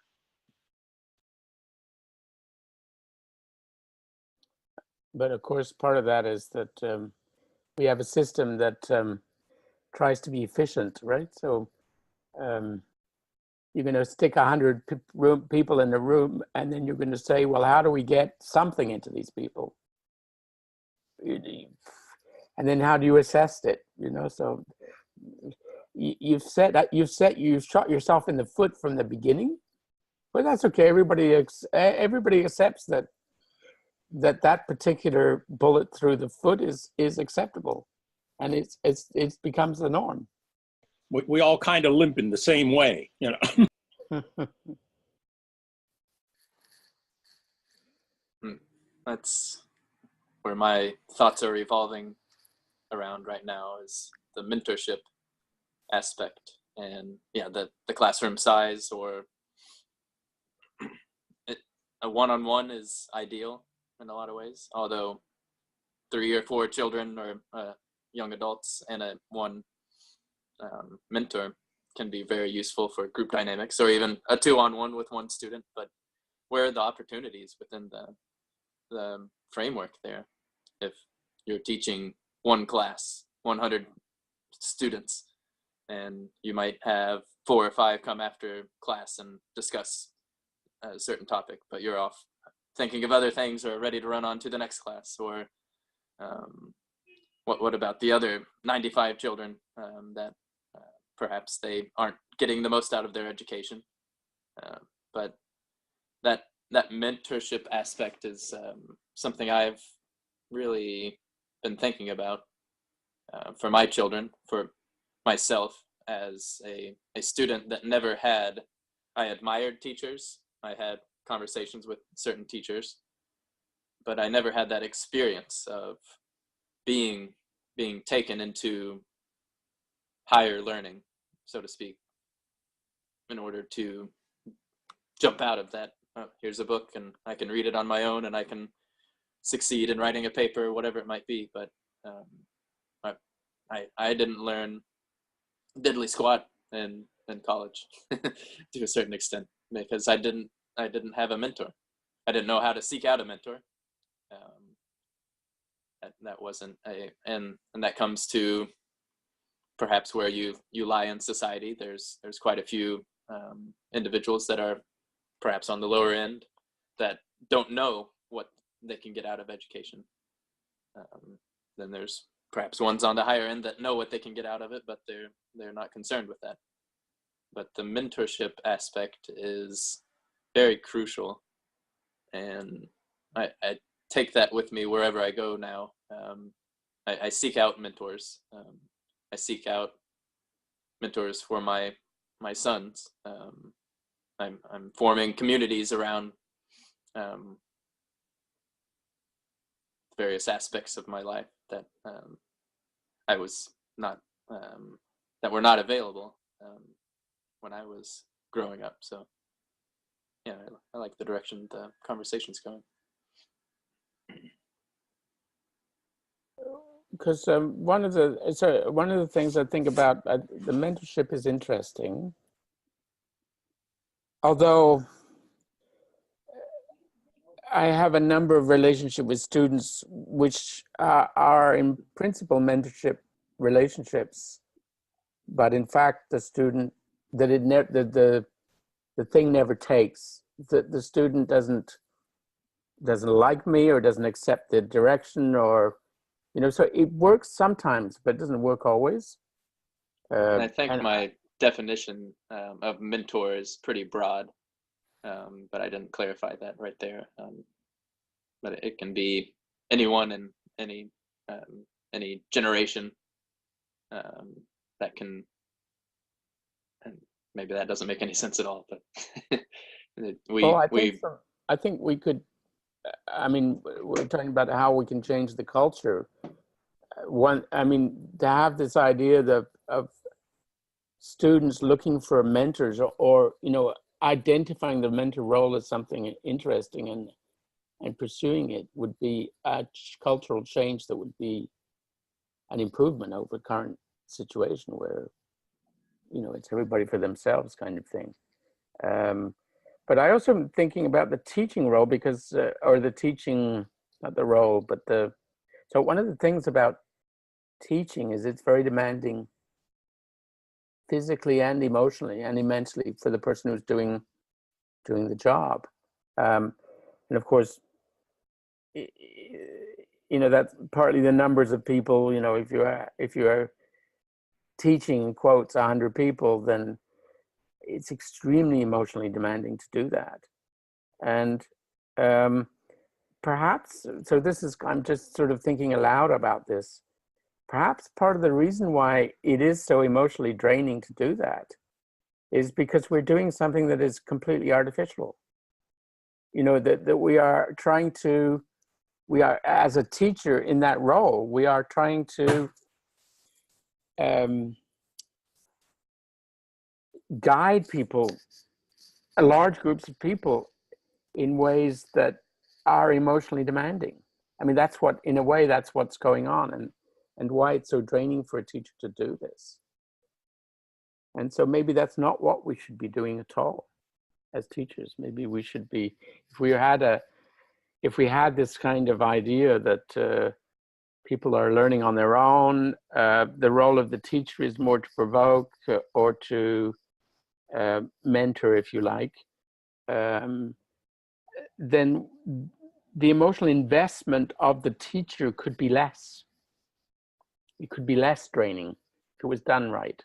But of course, part of that is that we have a system that tries to be efficient, right? So you're going to stick 100 people in the room, and then you're going to say, well, how do we get something into these people? And then how do you assess it? So you've shot yourself in the foot from the beginning, but that's okay. Everybody accepts that particular bullet through the foot is acceptable, and it becomes the norm. We all kind of limp in the same way, That's where my thoughts are revolving around right now, is the mentorship aspect, and the classroom size, or a one-on-one is ideal in a lot of ways, although 3 or 4 children or young adults and one mentor can be very useful for group dynamics, or even a 2-on-1 with one student. But where are the opportunities within the framework there? If you're teaching one class, 100 students, and you might have 4 or 5 come after class and discuss a certain topic, but you're off thinking of other things or ready to run on to the next class, or what about the other 95 children that perhaps they aren't getting the most out of their education? But that mentorship aspect is something I've really been thinking about for my children, for myself as a student that never had. I admired teachers. I had conversations with certain teachers, but I never had that experience of being taken into higher learning, so to speak, in order to jump out of that. Oh, here's a book and I can read it on my own and I can succeed in writing a paper, whatever it might be. But I didn't learn diddly squat in college to a certain extent, because I didn't have a mentor. I didn't know how to seek out a mentor. That wasn't and that comes to perhaps where you lie in society. There's quite a few individuals that are perhaps on the lower end that don't know what they can get out of education. Then there's perhaps ones on the higher end that know what they can get out of it, but they're not concerned with that. But the mentorship aspect is very crucial, and I take that with me wherever I go now. I seek out mentors. I seek out mentors for my sons. I'm forming communities around various aspects of my life that I was not that were not available when I was growing up. So yeah, I like the direction the conversation's going. Because one of the things I think about the mentorship is interesting, although I have a number of relationships with students which are in principle mentorship relationships, but in fact the student that the thing never takes. The student doesn't like me or doesn't accept the direction, or so it works sometimes, but it doesn't work always. I think my definition of mentor is pretty broad, but I didn't clarify that right there. But it can be anyone in any generation that can, and maybe that doesn't make any sense at all, but I think we could. I mean, we're talking about how we can change the culture. To have this idea of students looking for mentors, or identifying the mentor role as something interesting and pursuing it, would be a cultural change that would be an improvement over current situation where it's everybody for themselves kind of thing. But I also am thinking about the teaching role, because or the teaching, not the role, but so one of the things about teaching is it's very demanding physically and emotionally and immensely for the person who's doing the job. And of course, that's partly the numbers of people. If you are teaching, in quotes, 100 people, then it's extremely emotionally demanding to do that. And perhaps, so this is, I'm just sort of thinking aloud about this. Perhaps part of the reason why it is so emotionally draining to do that is because we're doing something that is completely artificial. That we are trying to, as a teacher in that role, we are trying to guide people, large groups of people, in ways that are emotionally demanding. I mean, in a way, that's what's going on, and why it's so draining for a teacher to do this. And so maybe that's not what we should be doing at all as teachers. Maybe we should be, if we had this kind of idea that people are learning on their own, the role of the teacher is more to provoke or to mentor, if you like, then the emotional investment of the teacher could be less. It could be less draining if it was done right.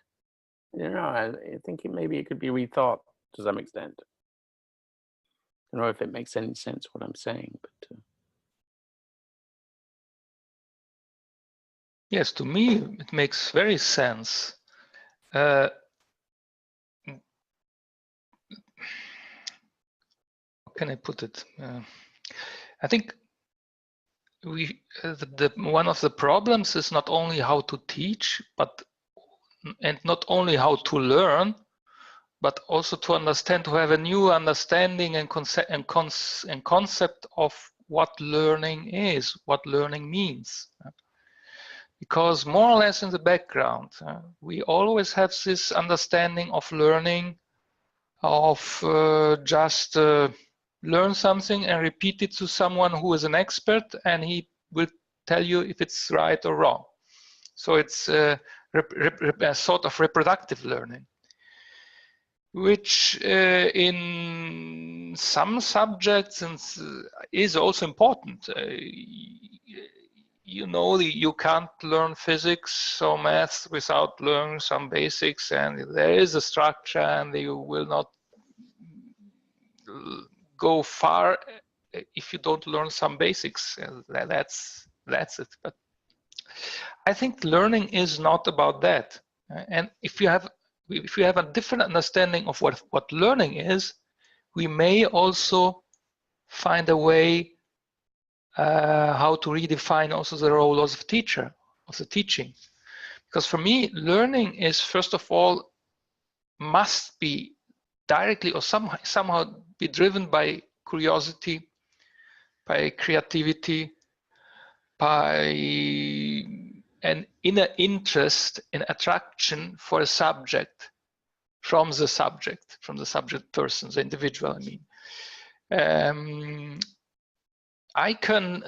I think maybe it could be rethought to some extent. I don't know if it makes any sense what I'm saying, but yes, to me it makes very sense. How can I put it? I think one of the problems is not only how to teach, and not only how to learn, but also to understand, to have a new understanding and concept of what learning is, what learning means. Because more or less in the background, we always have this understanding of learning, of just learn something and repeat it to someone who is an expert, and he will tell you if it's right or wrong. So it's a sort of reproductive learning, which in some subjects is also important. You can't learn physics or math without learning some basics, and there is a structure, and you will not go far if you don't learn some basics. That's it. But I think learning is not about that. And if you have a different understanding of what learning is, we may also find a way how to redefine also the role of the teacher, of the teaching. Because for me, learning is, first of all, must be directly or somehow be driven by curiosity, by creativity, by an inner interest and attraction for a subject, from the subject person, the individual, I mean. I can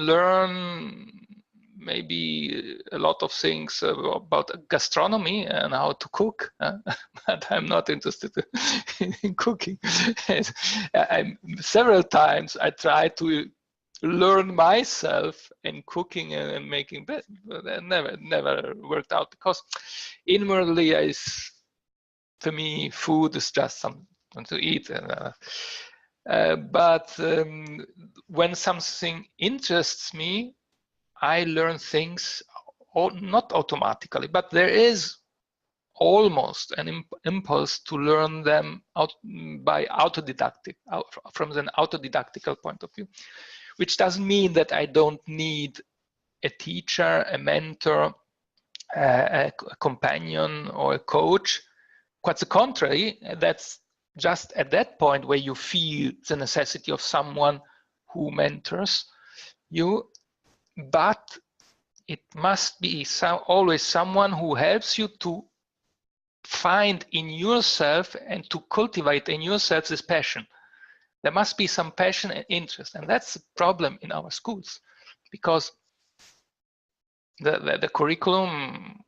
learn maybe a lot of things about gastronomy and how to cook, but I'm not interested in cooking. Several times I try to learn myself in cooking and making bread, but that never worked out, because inwardly, for me, food is just something to eat. But when something interests me, I learn things, not automatically, but there is almost an impulse to learn them by from an autodidactical point of view, which doesn't mean that I don't need a teacher, a mentor, a companion, or a coach. Quite the contrary, that's just at that point where you feel the necessity of someone who mentors you, but it must be always someone who helps you to find in yourself and to cultivate in yourself this passion. There must be some passion and interest, and that's the problem in our schools, because the curriculum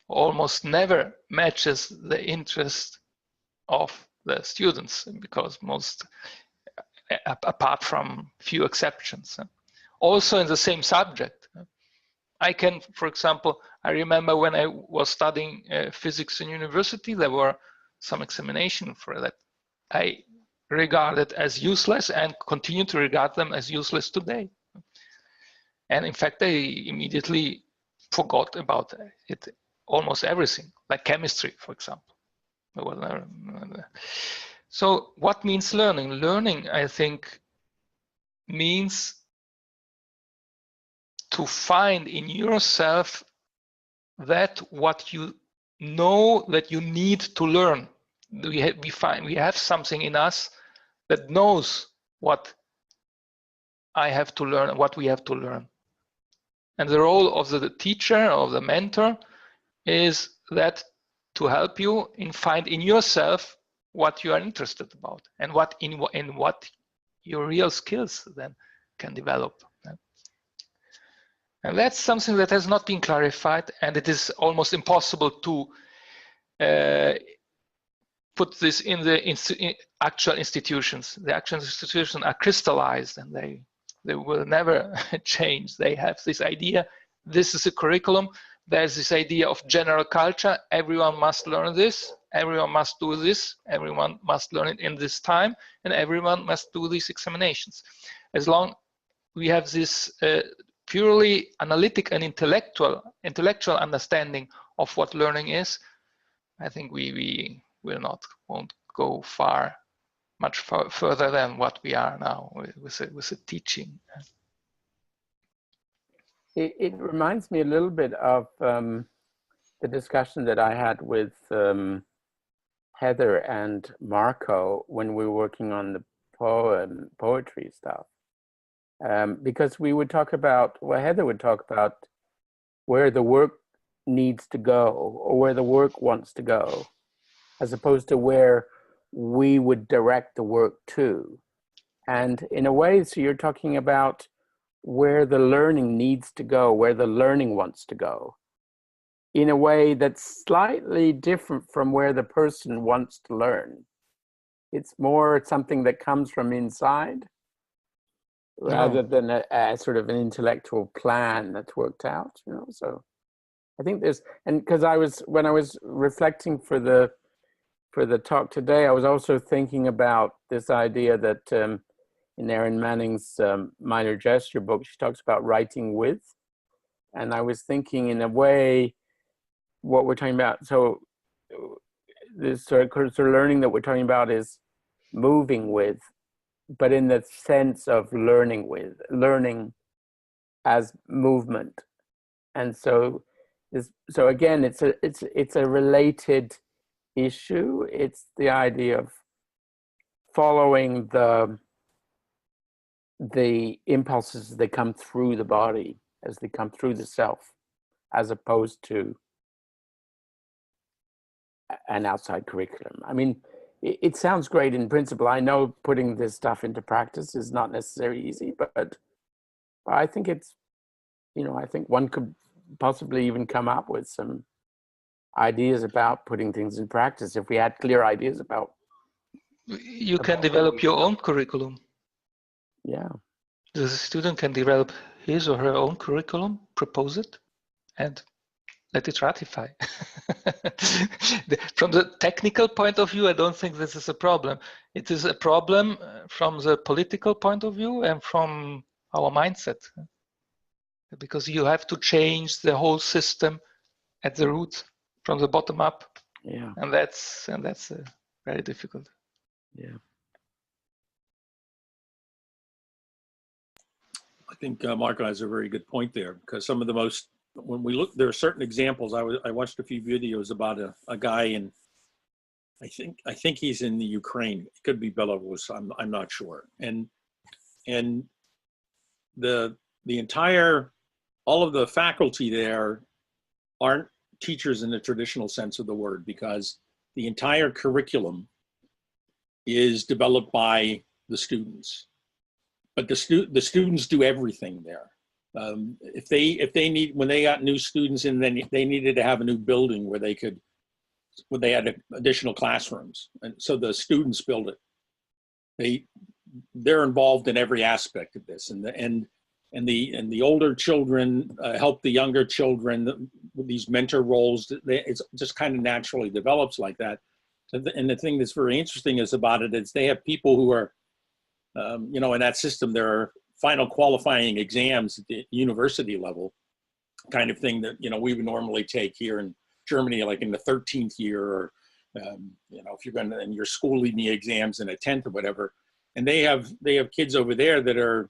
almost never matches the interest of the students, because apart from few exceptions, also in the same subject. I can, for example, I remember when I was studying physics in university, there were some examination for that I regarded as useless and continue to regard them as useless today. And in fact, I immediately forgot about it, almost everything, like chemistry, for example. So what means learning? Learning, I think, means to find in yourself that what you know that you need to learn. We have something in us that knows what I have to learn, what we have to learn. And the role of the teacher, of the mentor, is that to help you find in yourself what you are interested about, and what your real skills then can develop. And that's something that has not been clarified, and it is almost impossible to put this in the actual institutions. The actual institutions are crystallized, and they will never change. They have this idea, this is a curriculum, there's this idea of general culture, everyone must learn this, everyone must do this, everyone must learn it in this time, and everyone must do these examinations. As long we have this purely analytic and intellectual understanding of what learning is, I think we won't go much further than what we are now with the teaching. It reminds me a little bit of the discussion that I had with Heather and Marco when we were working on the poetry stuff. Because we would talk about, well, Heather would talk about where the work needs to go, or where the work wants to go, as opposed to where we would direct the work to. And in a way, so you're talking about where the learning needs to go, where the learning wants to go, in a way that's slightly different from where the person wants to learn. It's more something that comes from inside, rather than a sort of an intellectual plan that's worked out, you know. So I think there's, and because when I was reflecting for the talk today, I was also thinking about this idea that in Erin Manning's Minor Gesture book, she talks about writing with, and I was thinking in a way what we're talking about. So this sort of learning that we're talking about is moving with but in the sense of learning as movement. And so again, it's a related issue. It's the idea of following the impulses as they come through the body, as they come through the self, as opposed to an outside curriculum. I mean, it sounds great in principle. I know putting this stuff into practice is not necessarily easy, but I think it's, I think one could possibly even come up with some ideas about putting things in practice if we had clear ideas about. You can develop your own curriculum. Yeah. The student can develop his or her own curriculum, propose it, and let it ratify. From the technical point of view, I don't think this is a problem. It is a problem from the political point of view and from our mindset. Because you have to change the whole system at the root from the bottom up. Yeah. And that's very difficult. Yeah. I think Marco has a very good point there, because some of the most, when we look, there are certain examples. I watched a few videos about a guy in, I think he's in the Ukraine. It could be Belarus. I'm not sure. And the entire, all of the faculty there aren't teachers in the traditional sense of the word, because the entire curriculum is developed by the students. But the students do everything there. If they need, when they got new students in, then they needed to have a new building where they had additional classrooms, and so the students build it. They're involved in every aspect of this, and the older children help the younger children with these mentor roles. It's just kind of naturally develops like that. And the thing that's very interesting about it is they have people who are, in that system, there are final qualifying exams at the university level, kind of thing that, we would normally take here in Germany, like in the 13th year, or, if you're going to, and you're schooling the exams in a 10th or whatever. And they have kids over there that are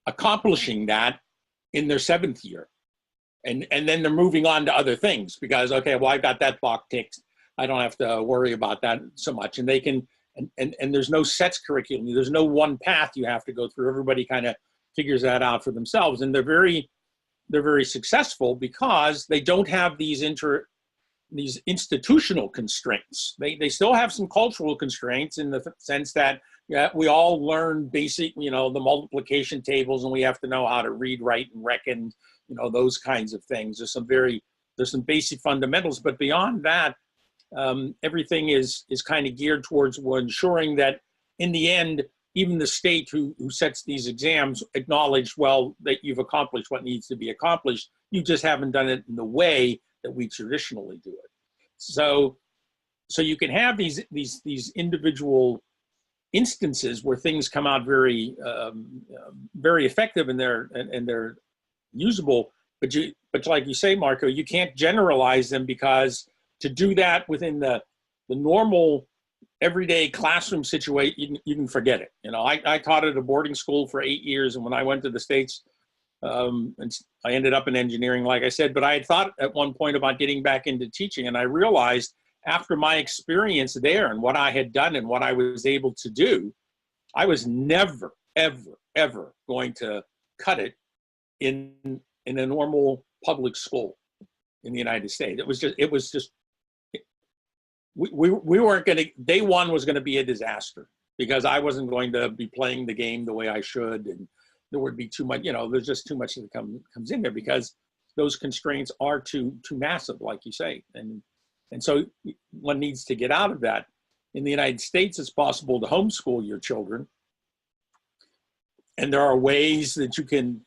accomplishing that in their 7th year. And then they're moving on to other things because, okay, well, I got that box ticked. I don't have to worry about that so much. And they can, and there's no sets curriculum. There's no one path you have to go through. Everybody kind of figures that out for themselves. And they're very successful because they don't have these institutional constraints. They still have some cultural constraints in the sense that we all learn basic, the multiplication tables, and we have to know how to read, write, and reckon, those kinds of things. There's some basic fundamentals, but beyond that, everything is kind of geared towards ensuring that in the end, even the state who sets these exams acknowledge, well, that you've accomplished what needs to be accomplished. You just haven't done it in the way that we traditionally do it. So you can have these individual instances where things come out very effective and they're usable, but like you say, Marco, you can't generalize them, because to do that within the normal everyday classroom situation, you can forget it. I taught at a boarding school for 8 years, and when I went to the States, and I ended up in engineering, like I said, but I had thought at one point about getting back into teaching, and I realized after my experience there and what I had done and what I was able to do, I was never, ever, ever going to cut it in a normal public school in the United States. It was just we weren't going to, day one was going to be a disaster, because I wasn't going to be playing the game the way I should, and there would be too much, there's just too much that comes in there, because those constraints are too massive, like you say. And so one needs to get out of that. In the United States, it's possible to homeschool your children. And there are ways that you can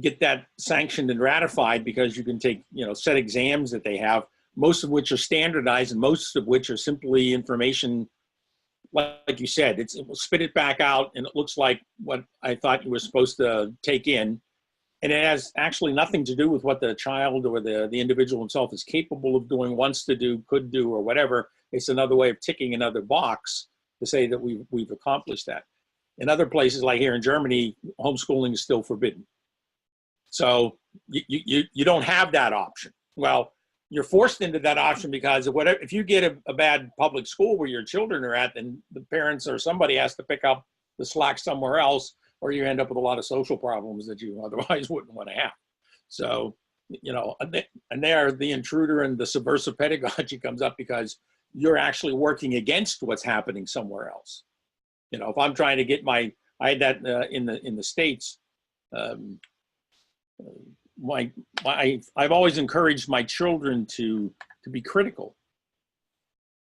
get that sanctioned and ratified, because you can take, set exams that they have, most of which are standardized and most of which are simply information. Like you said, it will spit it back out and it looks like what I thought you were supposed to take in. And it has actually nothing to do with what the child or the individual himself is capable of doing, wants to do, could do, or whatever. It's another way of ticking another box to say that we've accomplished that. In other places, like here in Germany, homeschooling is still forbidden. So you don't have that option. Well, you're forced into that option because of whatever, if you get a bad public school where your children are at, then the parents or somebody has to pick up the slack somewhere else, or you end up with a lot of social problems that you otherwise wouldn't want to have. So, you know, and there the intruder and the subversive pedagogy comes up because you're actually working against what's happening somewhere else. You know, if I'm trying to get I had that in the States. I've always encouraged my children to be critical,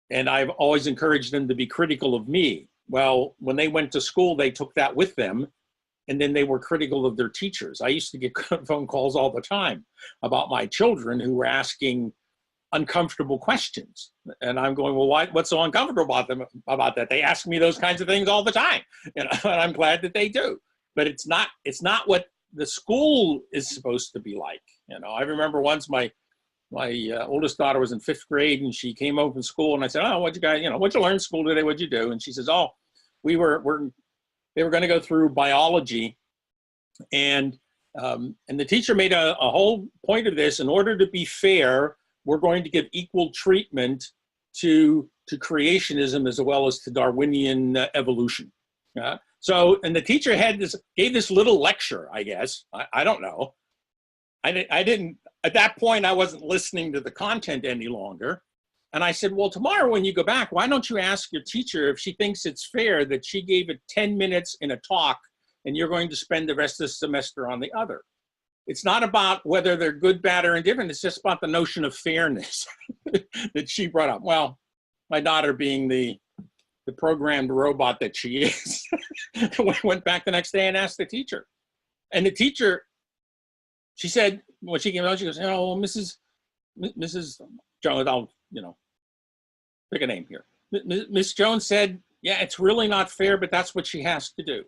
and I've always encouraged them to be critical of me. Well, when they went to school, they took that with them, and then they were critical of their teachers. I used to get phone calls all the time about my children who were asking uncomfortable questions, and I'm going, well, what's so uncomfortable about that? They ask me those kinds of things all the time, you know, and I'm glad that they do. But it's not what the school is supposed to be like. You know, I remember once my oldest daughter was in 5th grade, and she came home from school, and I said, "Oh, what'd you learn in school today? What'd you do?" And she says, "Oh, they were going to go through biology, and the teacher made a whole point of this. In order to be fair, we're going to give equal treatment to creationism as well as to Darwinian evolution." So, and the teacher gave this little lecture, I guess. I don't know. I didn't, at that point, I wasn't listening to the content any longer. And I said, well, tomorrow when you go back, why don't you ask your teacher if she thinks it's fair that she gave it 10 minutes in a talk and you're going to spend the rest of the semester on the other. It's not about whether they're good, bad, or indifferent. It's just about the notion of fairness that she brought up. Well, my daughter being the programmed robot that she is, went back the next day and asked the teacher. And the teacher, she said, when she came out, she goes, "Oh, Mrs. Jones," I'll, pick a name here. Miss Jones said, "Yeah, it's really not fair, but that's what she has to do."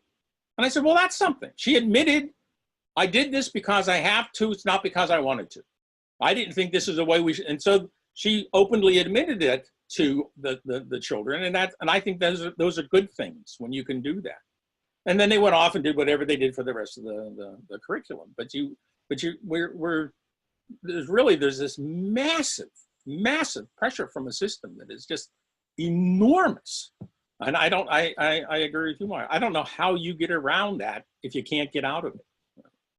And I said, well, that's something. She admitted, I did this because I have to. It's not because I wanted to. I didn't think this is the way we should. And so she openly admitted it to the children. And I think those are good things when you can do that. And then they went off and did whatever they did for the rest of the curriculum. There's this massive pressure from a system that is just enormous. And I agree with you, Mark. I don't know how you get around that if you can't get out of it.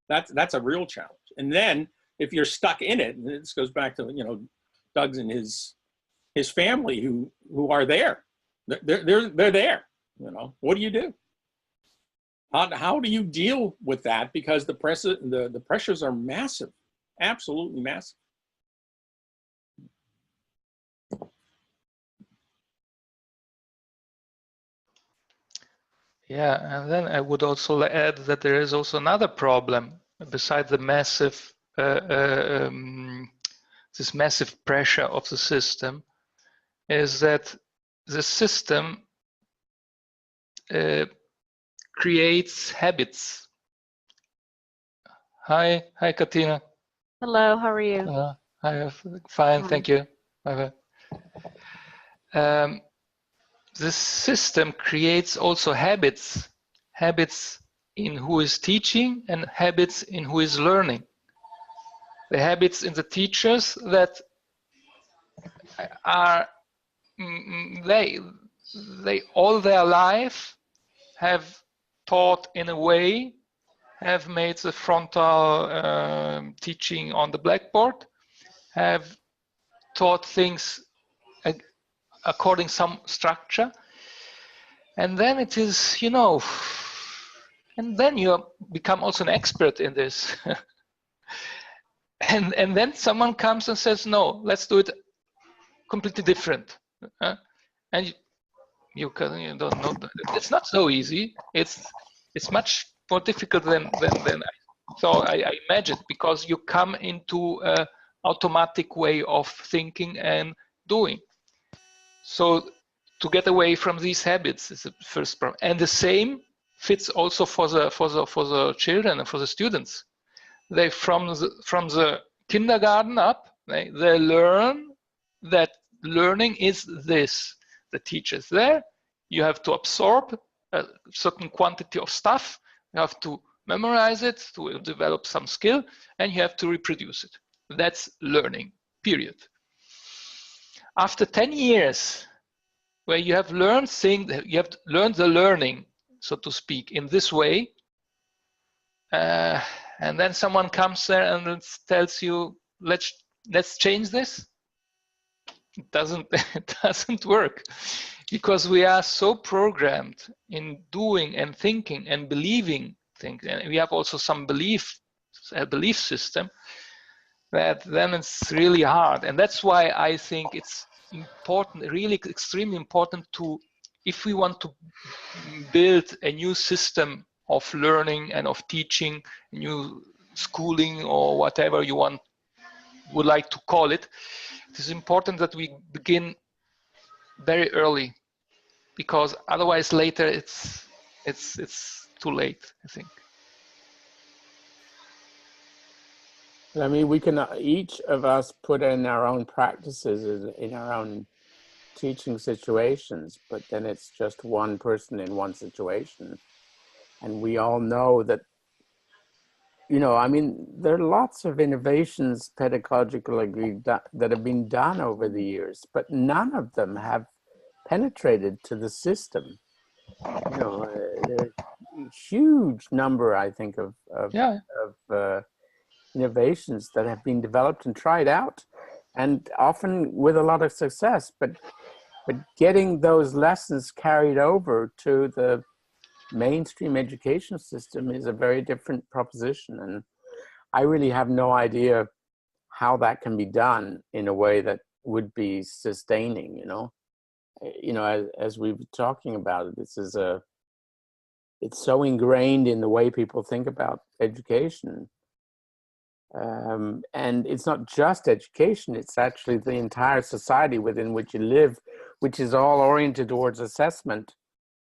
That's a real challenge. And then if you're stuck in it, and this goes back to, Doug's and his family who are there. They're there. What do you do? How do you deal with that? Because the pressures are massive, absolutely massive. Yeah, and then I would also add that there is also another problem besides the massive, this massive pressure of the system, is that the system creates habits. Hi, Katina. Hello, how are you? Hi, fine, thank you. This system creates also habits in who is teaching and habits in who is learning. The habits in the teachers that are, they all their life have taught in a way, have made the frontal teaching on the blackboard, have taught things according some structure, and then it is, and then you become also an expert in this. and then someone comes and says, no, let's do it completely different. And you don't know. It's not so easy. It's much more difficult than I imagine, because you come into an automatic way of thinking and doing. So to get away from these habits is the first problem, and the same fits also for the children and for the students. They from the kindergarten up, they learn that learning is this. The teacher's there. You have to absorb a certain quantity of stuff. You have to memorize it to develop some skill, and you have to reproduce it. That's learning, period. After 10 years, where you have learned things, you have learned the learning, so to speak, in this way, and then someone comes there and tells you, let's change this. It doesn't work, because we are so programmed in doing and thinking and believing things, and we have also a belief system, that then it's really hard. And that's why I think it's important, really extremely important, to, if we want to build a new system of learning and of teaching, new schooling, or whatever you would like to call it, it is important that we begin very early, because otherwise later it's too late, I think. I mean, we can each of us put in our own practices in our own teaching situations, but then it's just one person in one situation. And we all know that, you know, I mean, there are lots of innovations pedagogically that have been done over the years, but none of them have penetrated to the system. You know, there's a huge number, I think, of innovations that have been developed and tried out, and often with a lot of success, but getting those lessons carried over to the mainstream education system is a very different proposition. And I really have no idea how that can be done in a way that would be sustaining, you know. You know, as we've been talking about it, it's so ingrained in the way people think about education. And it's not just education, it's actually the entire society within which you live, which is all oriented towards assessment.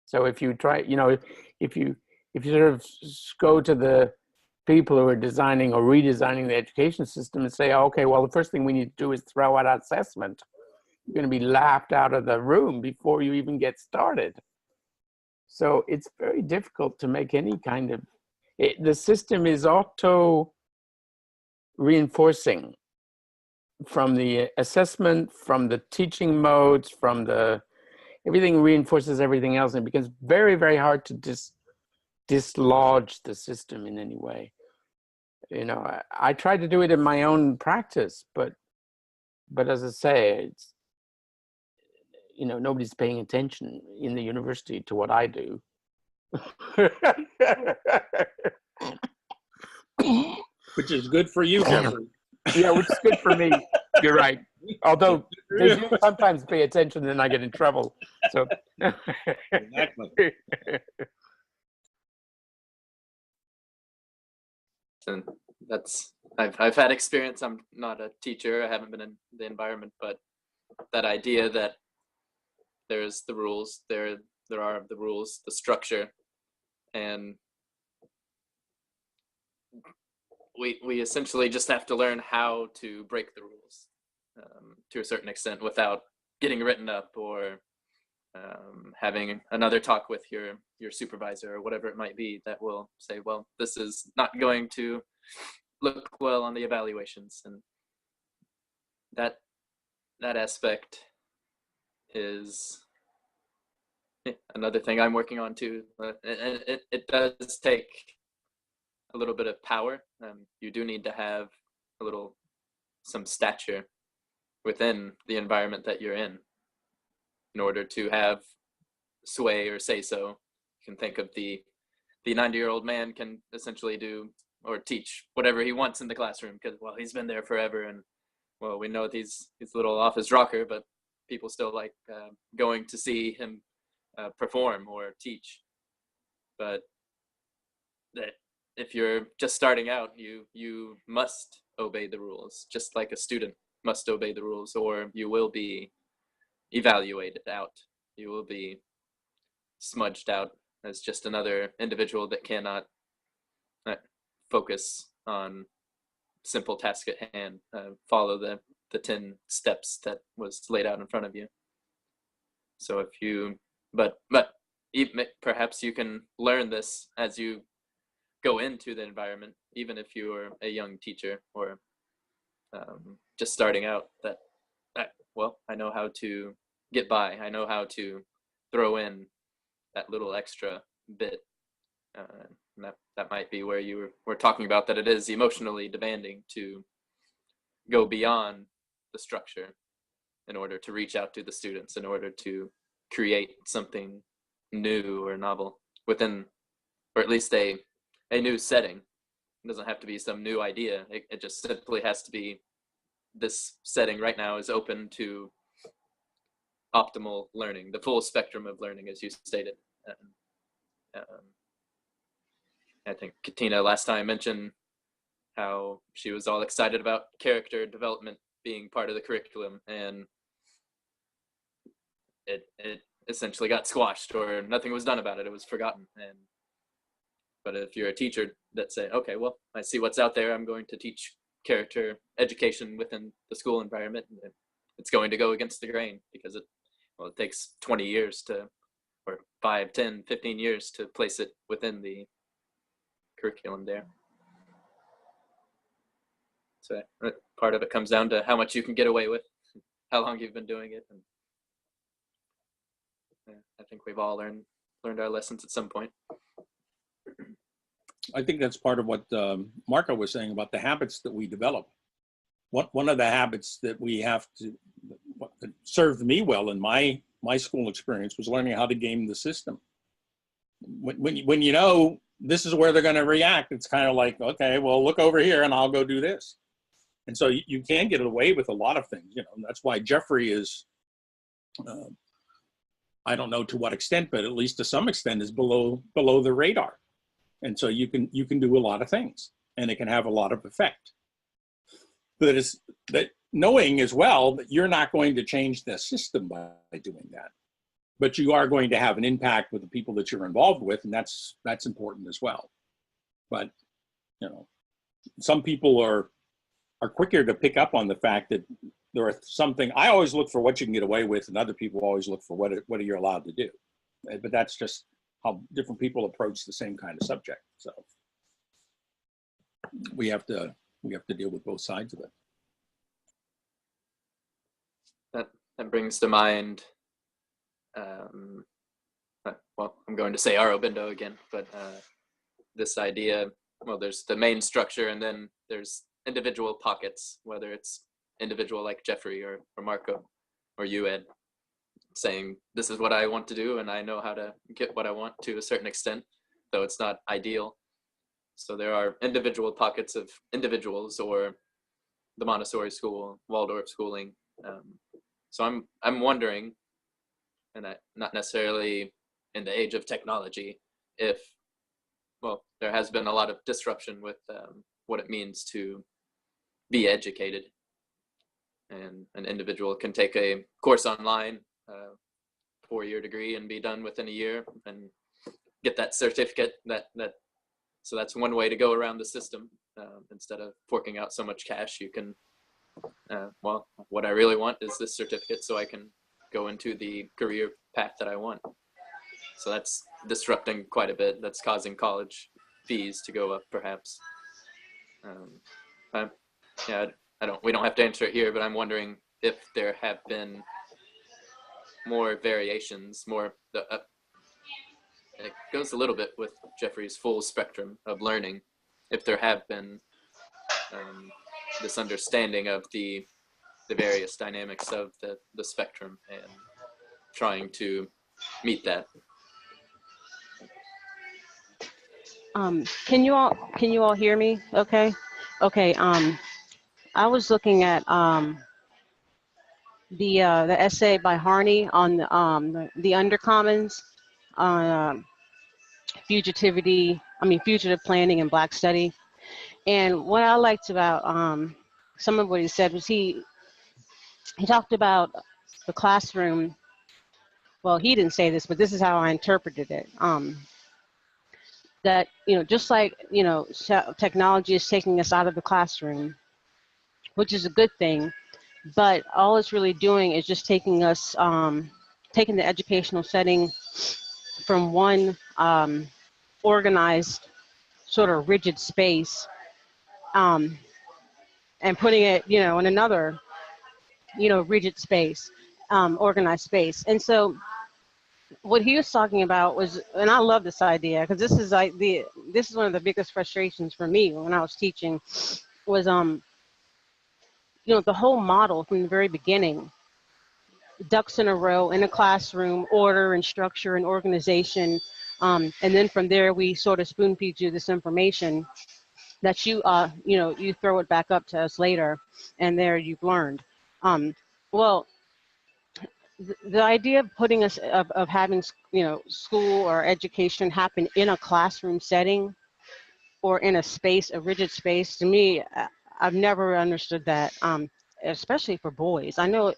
So if you try, you know, if you sort of go to the people who are designing or redesigning the education system and say, okay, well, the first thing we need to do is throw out assessment, you're going to be laughed out of the room before you even get started. So it's very difficult to make any kind of, the system is auto reinforcing from the assessment, from the teaching modes, from the, everything reinforces everything else, and it becomes very, very hard to dislodge the system in any way. You know, I try to do it in my own practice, but as I say, it's, you know, nobody's paying attention in the university to what I do. Which is good for you, Jeffrey. Yeah, which is good for me. You're right. Although they do sometimes pay attention, then I get in trouble. So Exactly. And that's, I've had experience. I'm not a teacher. I haven't been in the environment, but that idea that there's the rules, there are the rules, the structure, and we essentially just have to learn how to break the rules to a certain extent without getting written up or having another talk with your supervisor or whatever it might be that will say, well, this is not going to look well on the evaluations. And that aspect is another thing I'm working on too. And it does take a little bit of power. You do need to have some stature within the environment that you're in order to have sway or say so. You can think of the 90-year-old man can essentially do or teach whatever he wants in the classroom because, well, he's been there forever, and well, we know he's a little off his rocker, but people still like going to see him perform or teach. But that if you're just starting out, you must obey the rules, just like a student must obey the rules, or you will be evaluated out. You will be smudged out as just another individual that cannot focus on simple task at hand, follow the 10 steps that was laid out in front of you. So if you, but perhaps you can learn this as you go into the environment, even if you are a young teacher or just starting out, well, I know how to get by. I know how to throw in that little extra bit. That might be where you were talking about, that it is emotionally demanding to go beyond the structure in order to reach out to the students, in order to create something new or novel within, or at least a new setting. It doesn't have to be some new idea. It just simply has to be, this setting right now is open to optimal learning, the full spectrum of learning, as you stated. I think Katina last time mentioned how she was all excited about character development being part of the curriculum, and it essentially got squashed, or nothing was done about it. It was forgotten. But if you're a teacher that say, okay, well, I see what's out there, I'm going to teach character education within the school environment, it's going to go against the grain, because it takes 20 years to, or 5, 10, 15 years to place it within the curriculum there. So part of it comes down to how much you can get away with, how long you've been doing it. And I think we've all learned our lessons at some point. I think that's part of what Marco was saying about the habits that we develop. One of the habits that we have to, that served me well in my school experience, was learning how to game the system. When you know this is where they're going to react, it's kind of like, okay, well, look over here and I'll go do this. And so you can get away with a lot of things, and that's why Jeffrey is, I don't know to what extent, but at least to some extent, is below the radar. And so you can do a lot of things, and it can have a lot of effect. But it's that knowing as well that you're not going to change the system by doing that, but you are going to have an impact with the people that you're involved with, and that's important as well. But some people are quicker to pick up on the fact that there are something. I always look for what you can get away with, and other people always look for what are you allowed to do. But that's just how different people approach the same kind of subject. So we have to deal with both sides of it. That brings to mind, well, I'm going to say Aurobindo again, but this idea, well, there's the main structure, and then there's individual pockets, whether it's individual like Jeffrey or Marco or you, Ed, saying this is what I want to do, and I know how to get what I want to a certain extent, though it's not ideal. So there are individual pockets of individuals, or the Montessori school, Waldorf schooling. So I'm wondering, and not necessarily in the age of technology, if, well, there has been a lot of disruption with what it means to be educated. And an individual can take a course online, 4-year degree, and be done within a year and get that certificate. So that's one way to go around the system. Instead of forking out so much cash, you can, well, what I really want is this certificate so I can go into the career path that I want. So that's disrupting quite a bit. That's causing college fees to go up, perhaps. Yeah, we don't have to answer it here, but I'm wondering if there have been more variations, it goes a little bit with Jeffrey's full spectrum of learning, if there have been this understanding of the various dynamics of the spectrum and trying to meet that. Can you all hear me? Okay. I was looking at the essay by Harney on the undercommons on fugitive planning and Black study. And what I liked about some of what he said was he talked about the classroom. Well, he didn't say this, but this is how I interpreted it. That, just like, technology is taking us out of the classroom, which is a good thing, but all it's really doing is just taking us, taking the educational setting from one organized sort of rigid space and putting it, you know, in another, you know, rigid space, organized space. And so what he was talking about was, and I love this idea because this is like this is one of the biggest frustrations for me when I was teaching, was you know, the whole model from the very beginning, ducks in a row in a classroom, order and structure and organization, and then from there we sort of spoon feed you this information that you you know, you throw it back up to us later, and there you've learned. Well, the idea of putting us of having, you know, school or education happen in a classroom setting or in a space, a rigid space, to me, I've never understood that, especially for boys. I know,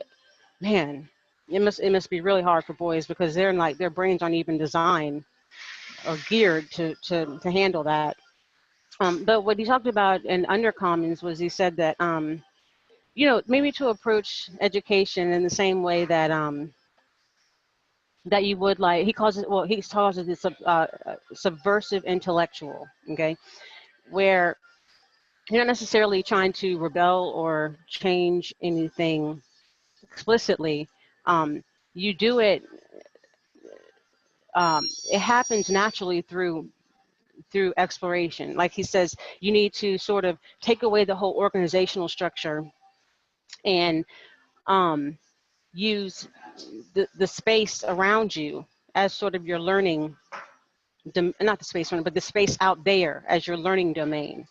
man, it must be really hard for boys because they're like, their brains aren't even designed or geared to handle that. But what he talked about in Undercommons was, he said that you know, maybe to approach education in the same way that that you would, like, he calls it, well, he calls it the subversive intellectual, okay, where you're not necessarily trying to rebel or change anything explicitly. You do it, it happens naturally through exploration. Like he says, you need to sort of take away the whole organizational structure and use the space around you as sort of your learning, not the space, but the space out there as your learning domain.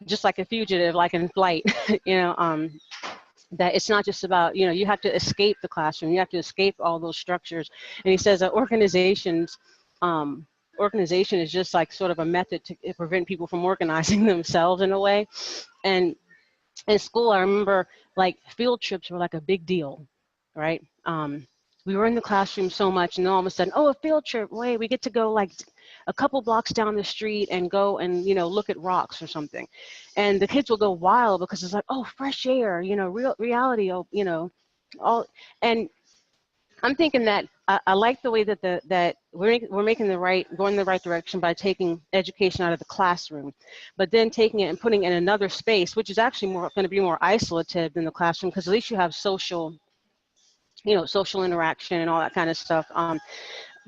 Just like a fugitive, like in flight, you know, that it's not just about, you know, you have to escape the classroom, you have to escape all those structures. And he says that organization is just like sort of a method to prevent people from organizing themselves in a way. And in school, I remember like field trips were like a big deal, right? We were in the classroom so much, and all of a sudden, oh, a field trip, wait, we get to go like a couple blocks down the street and go and, you know, look at rocks or something. And the kids will go wild because it's like, oh, fresh air, you know, reality, oh, you know, all. And I'm thinking that I like the way that that we're making going the right direction by taking education out of the classroom, but then taking it and putting it in another space, which is actually going to be more isolative than the classroom, because at least you have social, you know, social interaction and all that kind of stuff.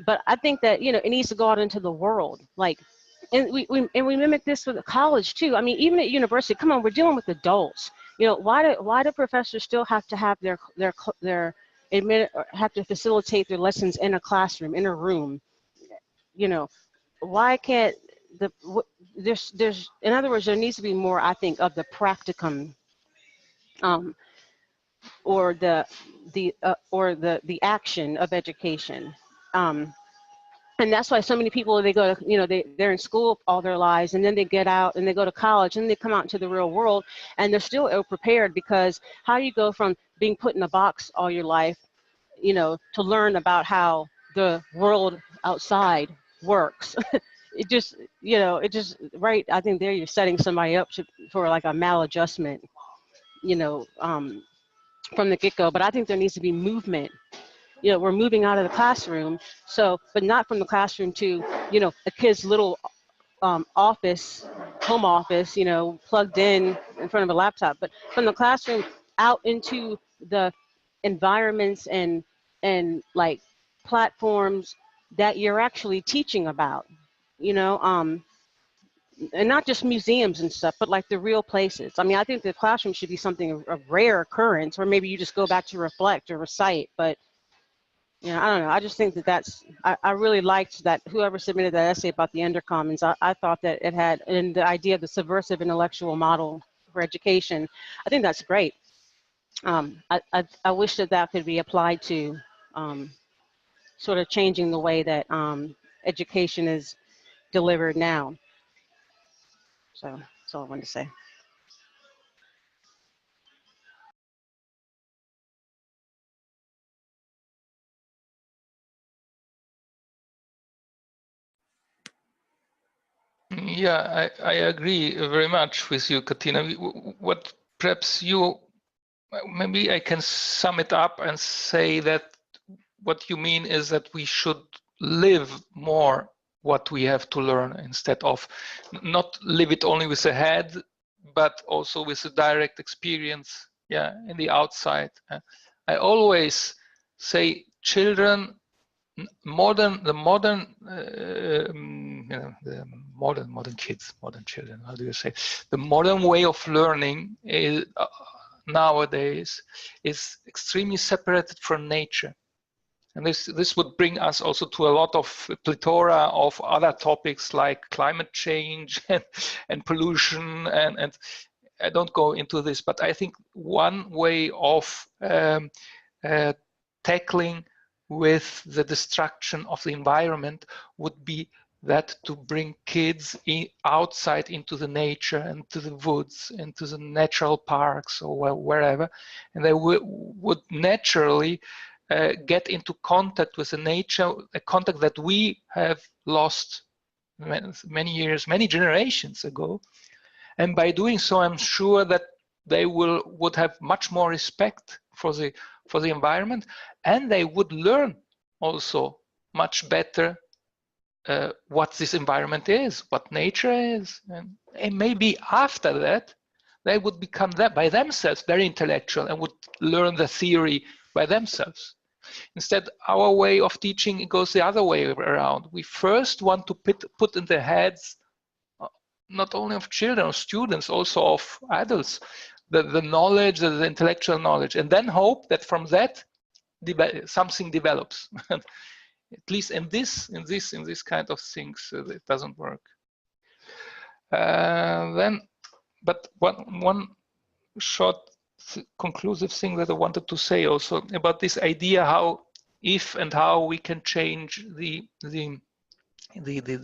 But I think that, you know, it needs to go out into the world, like, and we mimic this with college too. I mean, even at university, come on, we're dealing with adults. You know, why do professors still have to have have to facilitate their lessons in a classroom, in a room? You know, why can't there's in other words, there needs to be more, I think, of the practicum, or the action of education. And that's why so many people, they go to, you know, they're in school all their lives, and then they get out and they go to college, and they come out into the real world, and they're still ill prepared, because how do you go from being put in a box all your life, you know, to learn about how the world outside works? It just, you know, right, I think there you're setting somebody up for like a maladjustment, you know, from the get-go. But I think there needs to be movement. You know, we're moving out of the classroom, so, but not from the classroom to, you know, a kid's little office, home office, you know, plugged in front of a laptop, but from the classroom out into the environments and like platforms that you're actually teaching about, you know, and not just museums and stuff, but like the real places. I mean, I think the classroom should be something of rare occurrence, or maybe you just go back to reflect or recite, but you know, I don't know. I just think that I really liked that whoever submitted that essay about the Undercommons, I thought that it had, and the idea of the subversive intellectual model for education, I think that's great. I wish that could be applied to sort of changing the way that education is delivered now. So that's all I wanted to say. Yeah, I agree very much with you, Katina. What perhaps maybe I can sum it up and say that what you mean is that we should live more what we have to learn, instead of not live it only with the head, but also with a direct experience, yeah, in the outside. I always say children, modern kids, modern children, how do you say, the modern way of learning is nowadays is extremely separated from nature. And this would bring us also to a lot of plethora of other topics like climate change and pollution, and I don't go into this, but I think one way of tackling with the destruction of the environment would be that to bring kids outside into the nature, into the woods, into the natural parks, or wherever, and they would naturally get into contact with the nature, a contact that we have lost many years, many generations ago. And by doing so, I'm sure that they would have much more respect for the environment, and they would learn also much better what this environment is, what nature is, and maybe after that they would become by themselves very intellectual and would learn the theory by themselves. Instead, our way of teaching goes the other way around. We first want to put in the heads not only of children or students, also of adults, the knowledge, the intellectual knowledge, and then hope that from that something develops. At least in this kind of things, it doesn't work. But one short conclusive thing that I wanted to say also about this idea how we can change the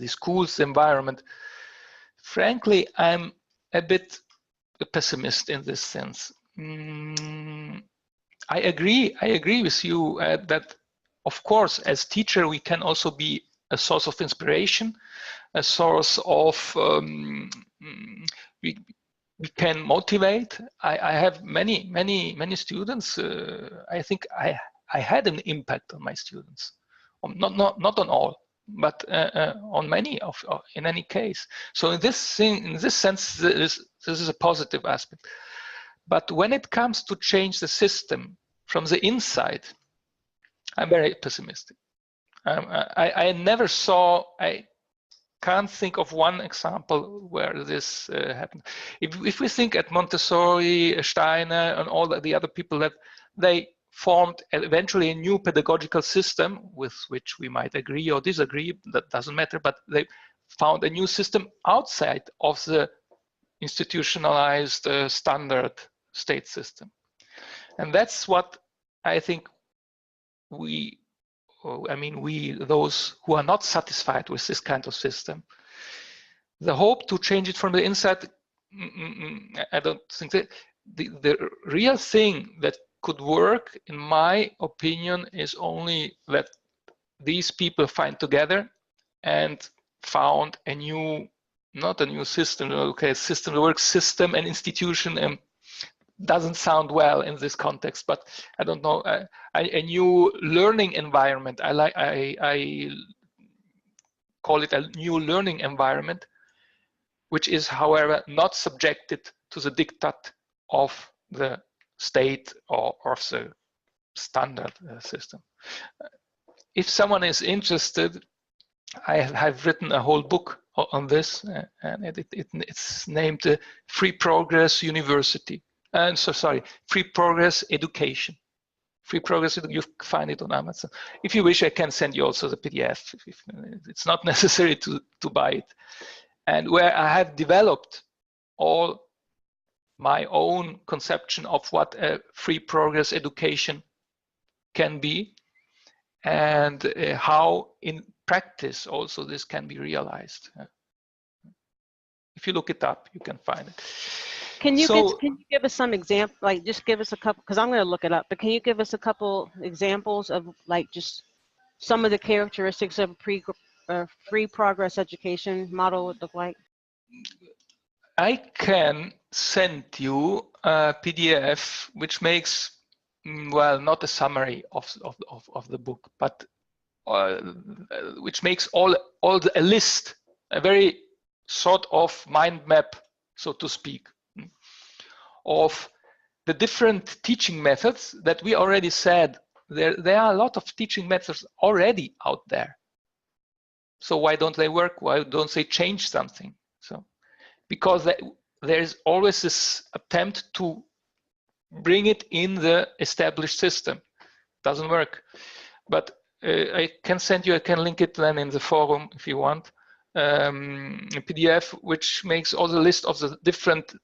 school's environment. Frankly, I'm a bit a pessimist in this sense. I agree with you that, of course, as teacher, we can also be a source of inspiration, a source of we can motivate. I have many students. I think I had an impact on my students, not on all, but on many in any case. So in this sense, this is a positive aspect. But when it comes to change the system from the inside, I'm very pessimistic. I never saw. I can't think of one example where this happened. If we think at Montessori, Steiner, and all the other people, that they formed eventually a new pedagogical system with which we might agree or disagree, that doesn't matter, but they found a new system outside of the institutionalized standard state system. And that's what I think those who are not satisfied with this kind of system, the hope to change it from the inside, I don't think that the real thing that could work, in my opinion, is only that these people find together and found a new, not a new system, okay, system, the word system and institution doesn't sound well in this context, but I don't know, a new learning environment. I call it a new learning environment, which is, however, not subjected to the diktat of the state or of the standard system. If someone is interested, I have written a whole book on this, and it's named Free Progress University. And so, sorry, Free Progress Education. Free Progress, you find it on Amazon. If you wish, I can send you also the PDF. It's not necessary to buy it. And where I have developed all my own conception of what a free progress education can be, and how in practice also this can be realized. If you look it up, you can find it. Can you give us some example, like just give us a couple, because I'm going to look it up, but can you give us a couple examples of like just some of the characteristics of a free progress education model would look like? I can send you a PDF which makes, well, not a summary of the book, but which makes a list, a very sort of mind map, so to speak, of the different teaching methods that we already said. There are a lot of teaching methods already out there. So why don't they work? Why don't they change something? So because there's always this attempt to bring it in the established system. Doesn't work. But I can send you, I can link it then in the forum if you want, a PDF which makes all the list of the different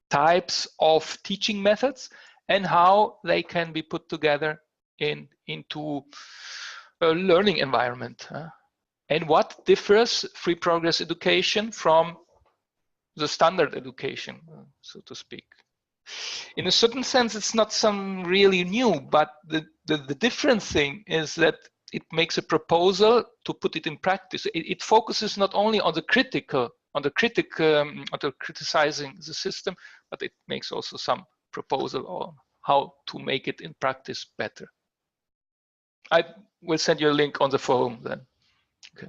types of teaching methods and how they can be put together into a learning environment. And what differs free progress education from the standard education, so to speak. In a certain sense, it's not some really new, but the different thing is that it makes a proposal to put it in practice. It focuses not only on the critical, on the criticizing the system, but it makes also some proposal on how to make it in practice better. I will send you a link on the forum then. Okay.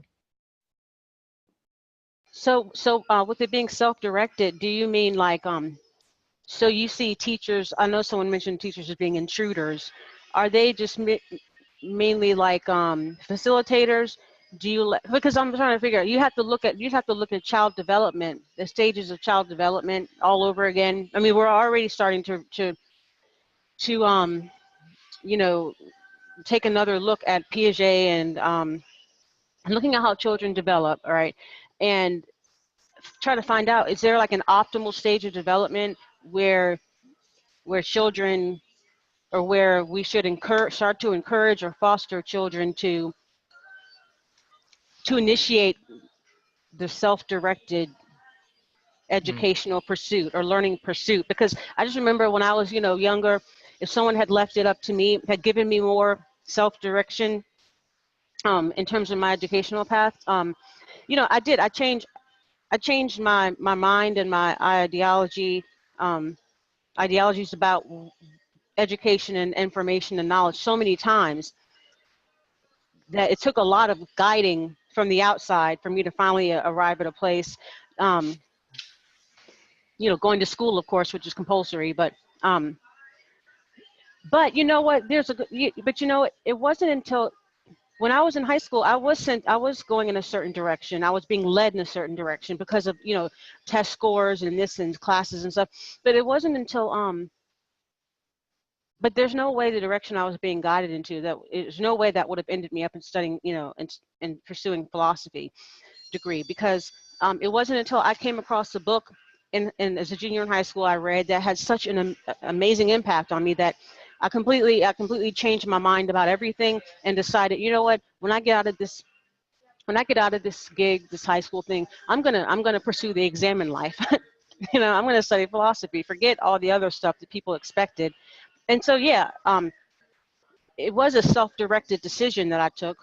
So with it being self-directed, do you mean like, so you see teachers, I know someone mentioned teachers as being intruders. Are they just mainly like facilitators? Do you, because I'm trying to figure out, you have to look at child development, the stages of child development all over again. I mean, we're already starting to you know, take another look at Piaget and looking at how children develop, all right? And try to find out, is there like an optimal stage of development where children, or where we should start to encourage or foster children to initiate the self-directed educational pursuit or learning pursuit? Because I just remember when I was, you know, younger, if someone had left it up to me, had given me more self-direction in terms of my educational path, you know, I changed my mind and my ideologies about education and information and knowledge so many times that it took a lot of guiding from the outside for me to finally arrive at a place, you know, going to school, of course, which is compulsory, but you know what, but you know, it wasn't until when I was in high school, I was going in a certain direction. I was being led in a certain direction because of, you know, test scores and this and classes and stuff. But it wasn't until, but there's no way the direction I was being guided into, that there's no way that would have ended me up in studying, you know, and pursuing philosophy degree, because it wasn't until I came across the book and as a junior in high school I read that had such an amazing impact on me that I completely changed my mind about everything and decided, you know what, when I get out of this gig, this high school thing, I'm gonna pursue the exam in life. You know, I'm gonna study philosophy, forget all the other stuff that people expected. And so yeah, it was a self-directed decision that I took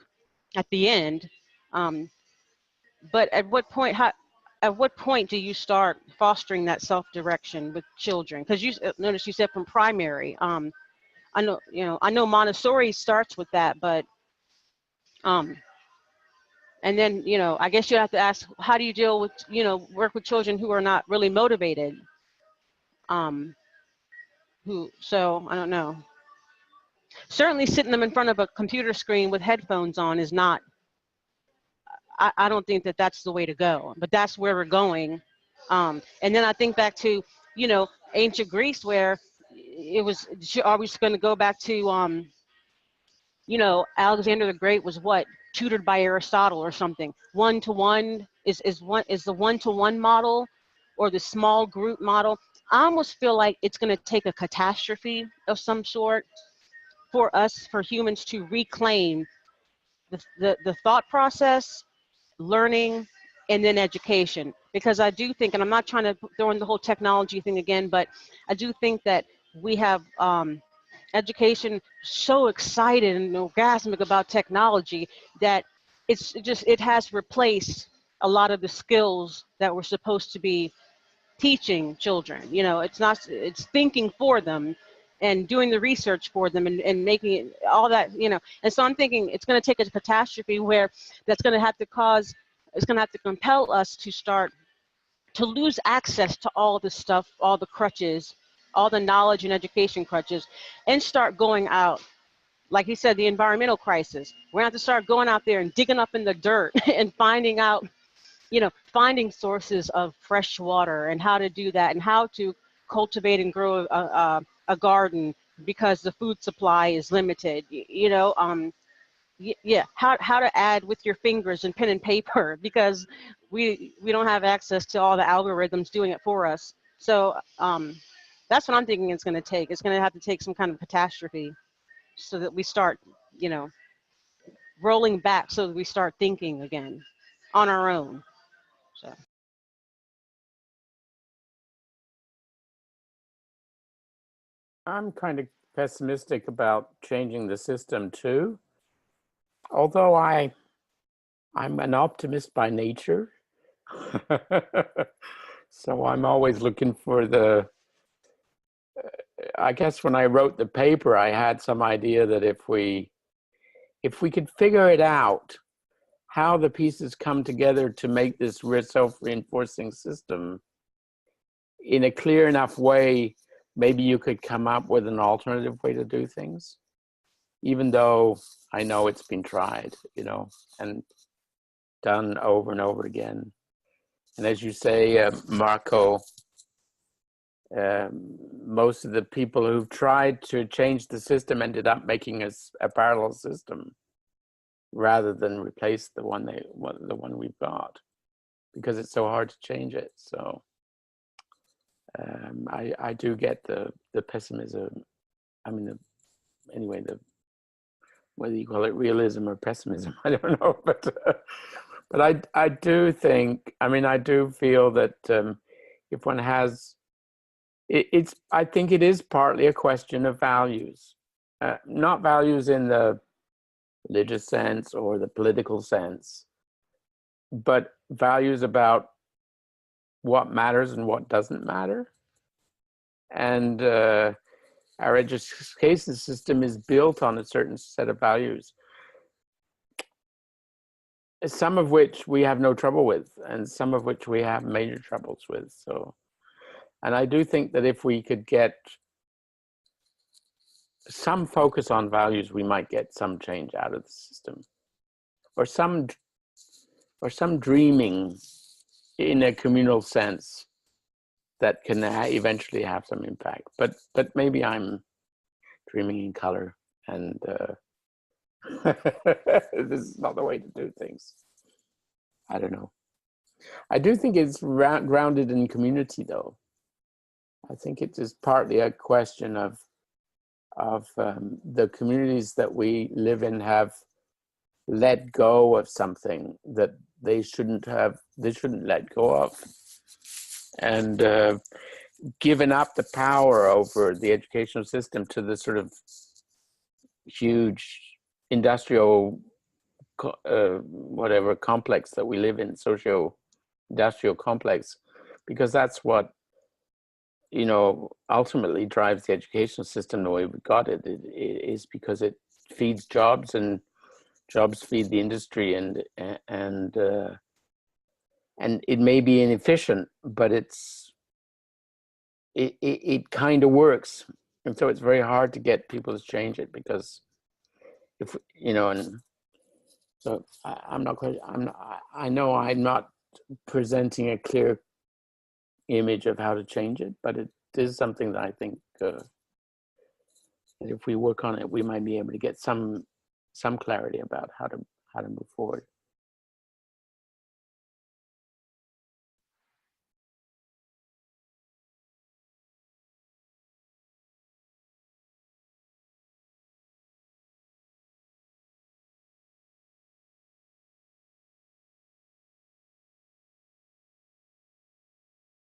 at the end. But at what point do you start fostering that self-direction with children? Because you notice you said from primary. I know Montessori starts with that, but and then, you know, I guess you have to ask, how do you deal with, you know, work with children who are not really motivated? So I don't know. Certainly sitting them in front of a computer screen with headphones on is not, I don't think that that's the way to go, but that's where we're going. And then I think back to, you know, ancient Greece, where it was, are we just going to go back to, you know, Alexander the Great was what, tutored by Aristotle or something. One-to-one is the one-to-one model or the small group model. I almost feel like it's going to take a catastrophe of some sort for us, for humans, to reclaim the thought process, learning, and then education. Because I do think, and I'm not trying to throw in the whole technology thing again, but I do think that we have education so excited and orgasmic about technology that it has replaced a lot of the skills that we're supposed to be teaching children. You know, it's thinking for them and doing the research for them and making it all that, you know. And so I'm thinking it's going to take a catastrophe where that's going to have to cause, it's going to have to compel us to start to lose access to all the stuff, all the crutches, all the knowledge and education crutches, and start going out. Like he said, the environmental crisis. We're going to have to start going out there and digging up in the dirt and finding out, you know, finding sources of fresh water and how to do that and how to cultivate and grow a garden because the food supply is limited, you know, yeah, how to add with your fingers and pen and paper because we don't have access to all the algorithms doing it for us. So that's what I'm thinking it's going to take. It's going to have to take some kind of catastrophe so that we start, you know, rolling back so that we start thinking again on our own. So. I'm kind of pessimistic about changing the system too. Although I'm an optimist by nature. So I'm always looking for the, I guess when I wrote the paper, I had some idea that if we could figure it out, how the pieces come together to make this self-reinforcing system in a clear enough way, maybe you could come up with an alternative way to do things, even though I know it's been tried, you know, and done over and over again. And as you say, Marco, most of the people who've tried to change the system ended up making a parallel system rather than replace the one we've got, because it's so hard to change it. So I do get the pessimism. I mean, anyway, whether you call it realism or pessimism, I don't know, but I do think, I mean, I do feel that if one has, I think it is partly a question of values, not values in the religious sense or the political sense, but values about what matters and what doesn't matter. And our education system is built on a certain set of values, some of which we have no trouble with, and some of which we have major troubles with. So, and I do think that if we could get some focus on values, we might get some change out of the system, or some dreaming in a communal sense that can eventually have some impact. But maybe I'm dreaming in color, and this is not the way to do things. I don't know. I do think it's grounded in community, though. I think it is partly a question of the communities that we live in have let go of something that they shouldn't let go of, and given up the power over the educational system to the sort of huge industrial whatever complex that we live in, socio-industrial complex, because that's what, you know, ultimately drives the educational system the way we got it. It is because it feeds jobs, and jobs feed the industry, and it may be inefficient, but it kind of works, and so it's very hard to get people to change it, because if, you know, and so I know I'm not presenting a clear image of how to change it, but it is something that I think that if we work on it, we might be able to get some clarity about how to move forward.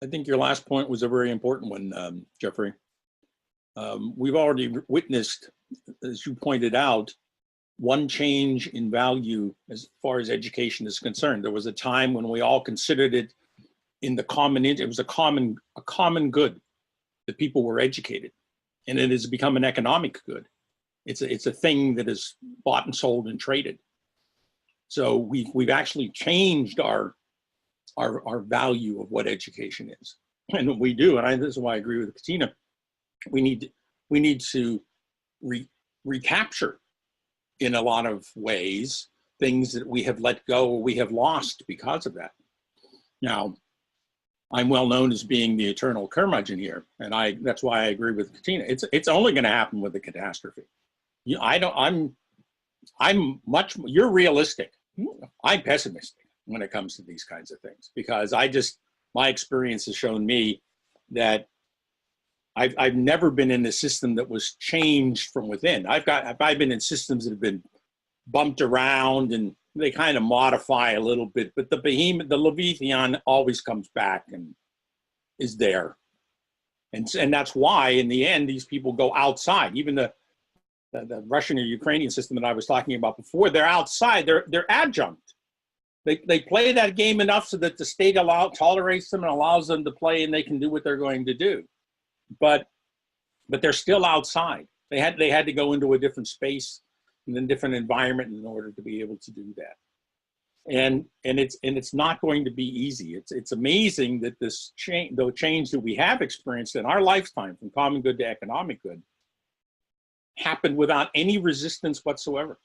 I think your last point was a very important one, Jeffrey. We've already witnessed, as you pointed out, one change in value as far as education is concerned. There was a time when we all considered it in the common, it was a common good that people were educated. and it has become an economic good. It's a thing that is bought and sold and traded. So we've actually changed our value of what education is, and what we do. And this is why I agree with Katina. We need to recapture, in a lot of ways, things that we have let go or we have lost because of that. Now, I'm well known as being the eternal curmudgeon here, and that's why I agree with Katina. It's only going to happen with a catastrophe. You're realistic. I'm pessimistic when it comes to these kinds of things, because my experience has shown me that I've never been in a system that was changed from within. I've been in systems that have been bumped around and they kind of modify a little bit, but the behemoth, the Leviathan, always comes back and is there. And that's why in the end, these people go outside. Even the Russian or Ukrainian system that I was talking about before, they're outside, they're adjunct. They play that game enough so that the state tolerates them and allows them to play, and they can do what they're going to do. But they're still outside. They had to go into a different space and a different environment in order to be able to do that. And it's not going to be easy. It's amazing that the change that we have experienced in our lifetime, from common good to economic good, happened without any resistance whatsoever.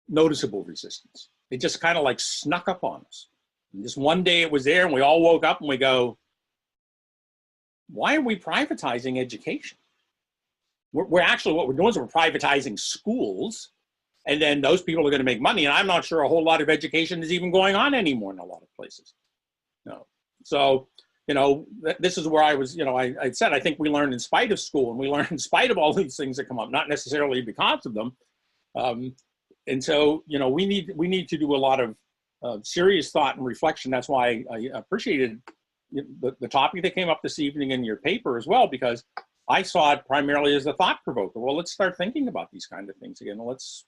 Noticeable resistance. It just kind of like snuck up on us. And just one day it was there, and we all woke up and we go, why are we privatizing education? We're actually, what we're doing is we're privatizing schools, and then those people are going to make money. And I'm not sure a whole lot of education is even going on anymore in a lot of places. No. So, this is where I was, I said, I think we learn in spite of school, and we learn in spite of all these things that come up, not necessarily because of them. And so, we need to do a lot of serious thought and reflection. That's why I appreciated the topic that came up this evening in your paper as well, because I saw it primarily as a thought provoker. Well, let's start thinking about these kind of things again. Let's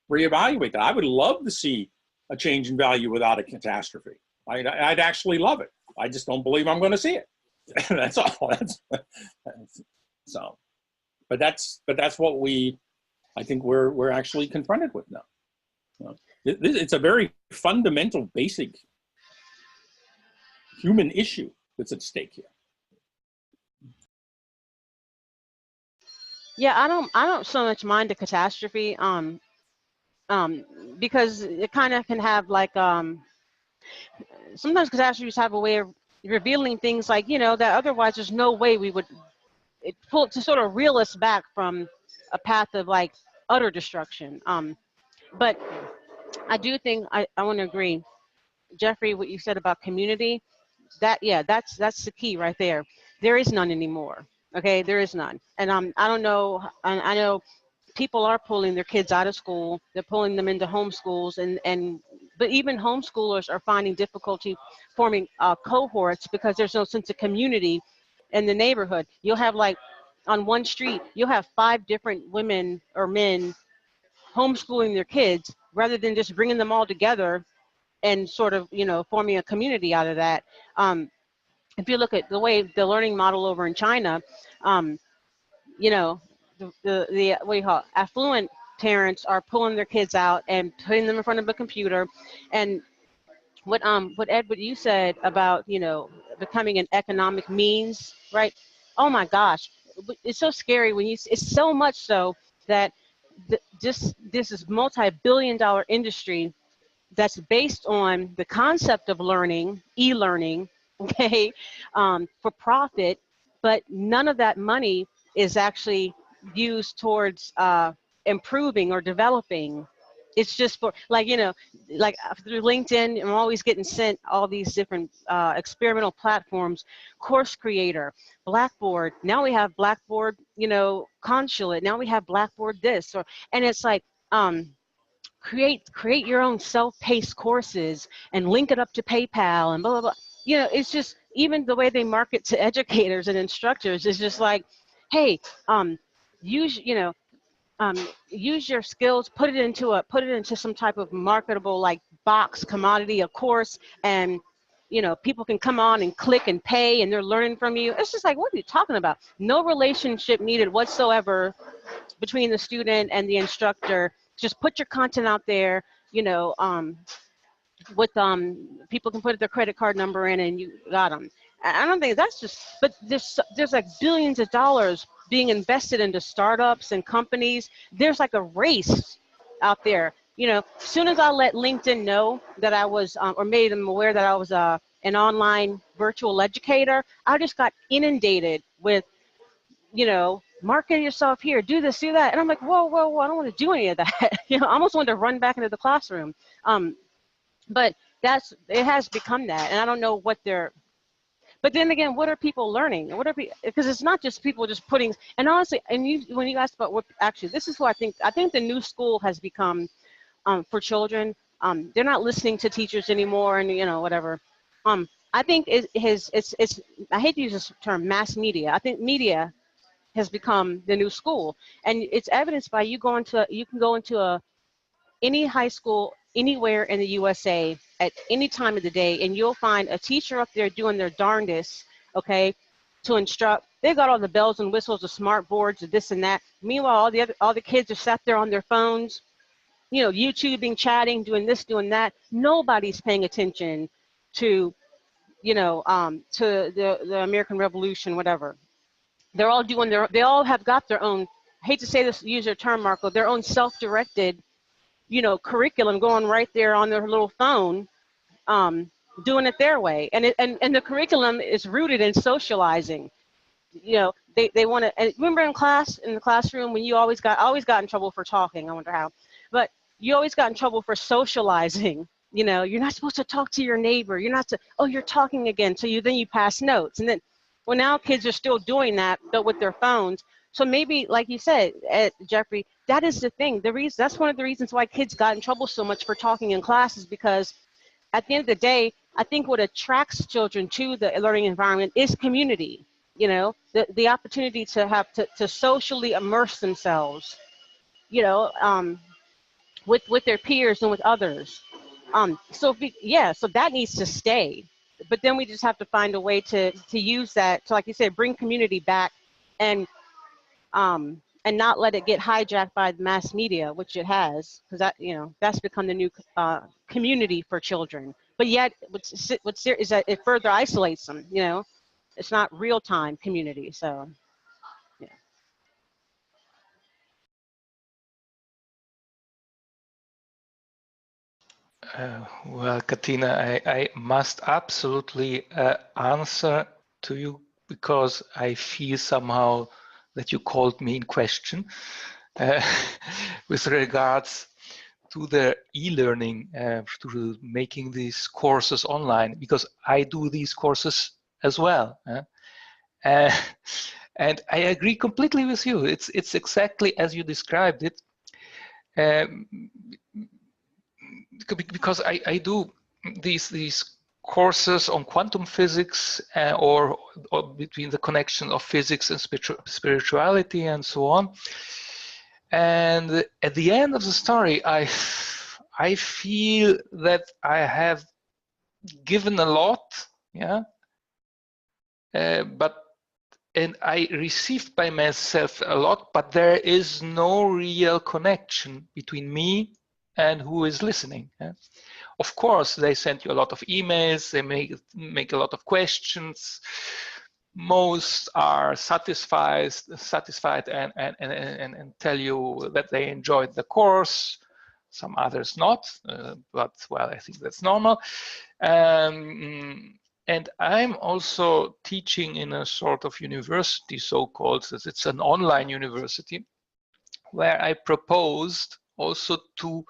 reevaluate that. I would love to see a change in value without a catastrophe. I'd actually love it. I just don't believe I'm going to see it. That's all. So, but that's what I think we're actually confronted with now. It's a very fundamental, basic human issue that's at stake here. Yeah, I don't so much mind the catastrophe, because it kind of can have like, sometimes catastrophes have a way of revealing things like, that otherwise there's no way we would, to sort of reel us back from a path of like utter destruction. But I do think I want to agree, Jeffrey, what you said about community, that's the key right there. There is none anymore. Okay, there is none. And I don't know, I know people are pulling their kids out of school. They're pulling them into homeschools, but even homeschoolers are finding difficulty forming cohorts because there's no sense of community in the neighborhood. You'll have, like, on one street, you'll have 5 different women or men homeschooling their kids rather than just bringing them all together and sort of, forming a community out of that. If you look at the way the learning model over in China, the what do you call it? Affluent parents are pulling their kids out and putting them in front of a computer. And what Ed, what you said about, becoming an economic means, right? Oh my gosh, it's so scary when it's so much so that this is multi-billion-dollar industry that's based on the concept of learning, e-learning, okay, for profit, but none of that money is actually used towards improving or developing. It's just for, like, like through LinkedIn, I'm always getting sent all these different experimental platforms, Course Creator, Blackboard. Now we have Blackboard, Consulate. Now we have Blackboard this, and it's like, create your own self-paced courses and link it up to PayPal and blah, blah, blah. It's just, even the way they market to educators and instructors is just like, hey, use your skills, put it into some type of marketable, like, box commodity, of course, and people can come on and click and pay and they're learning from you. It's just like, what are you talking about? No relationship needed whatsoever between the student and the instructor. Just put your content out there, with people can put their credit card number in and you got them. I don't think that's just, but there's like billions of dollars being invested into startups and companies. There's like a race out there. As soon as I let LinkedIn know that I was, or made them aware that I was an online virtual educator, I just got inundated with, market yourself here, do this, do that. And I'm like, whoa, I don't want to do any of that. I almost wanted to run back into the classroom. But it has become that. And I don't know what but then again, what are people learning? Because it's not just people just putting, and honestly, and when you asked about this is what I think the new school has become for children. They're not listening to teachers anymore and, whatever. I think it's I hate to use this term, mass media. I think media has become the new school. And it's evidenced by you can go into any high school anywhere in the USA at any time of the day, and you'll find a teacher up there doing their darndest, okay, to instruct. They've got all the bells and whistles, the smart boards, this and that. Meanwhile, all the kids are sat there on their phones, YouTubing, chatting, doing this, doing that. Nobody's paying attention to, to the American Revolution, whatever. They're all doing they all have got their own, I hate to say this, use your term, Marco, their own self-directed curriculum going right there on their little phone, doing it their way. And the curriculum is rooted in socializing. They want to, and remember in the classroom when you always got in trouble for talking, I wonder how, but you always got in trouble for socializing. You're not supposed to talk to your neighbor. You're not you're talking again. So then you pass notes. And then, well, now kids are still doing that, but with their phones. So maybe, like you said, Jeffrey, that is the thing. That's one of the reasons why kids got in trouble so much for talking in class, is because at the end of the day, I think what attracts children to the learning environment is community. The opportunity to have to socially immerse themselves, with their peers and with others. So that needs to stay. But then we just have to find a way to use that to, like you said, bring community back and not let it get hijacked by the mass media, which it has, because that's become the new community for children. But yet, what's is that it further isolates them. It's not real-time community. So, yeah. Well, Katina, I must absolutely answer to you, because I feel somehow that you called me in question with regards to the e-learning, to making these courses online, because I do these courses as well. And I agree completely with you. It's exactly as you described it. Because I do these courses on quantum physics, or between the connection of physics and spirituality and so on. And at the end of the story, I feel that I have given a lot, and I received by myself a lot, but there is no real connection between me and who is listening. Of course, they send you a lot of emails, they make a lot of questions. Most are satisfied and tell you that they enjoyed the course. Some others not, but well, I think that's normal. And I'm also teaching in a sort of university, so-called, it's an online university, where I proposed also to,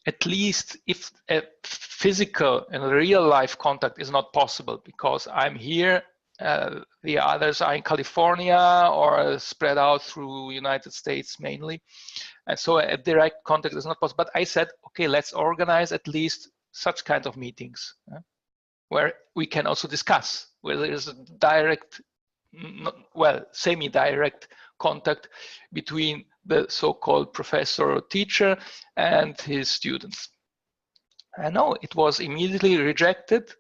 at least if a physical and real life contact is not possible, because I'm here, the others are in California or spread out through United States mainly. And so a direct contact is not possible. But I said, okay, let's organize at least such kind of meetings where we can also discuss, where there is a direct, well, semi-direct contact between the so-called professor or teacher and his students. I know it was immediately rejected,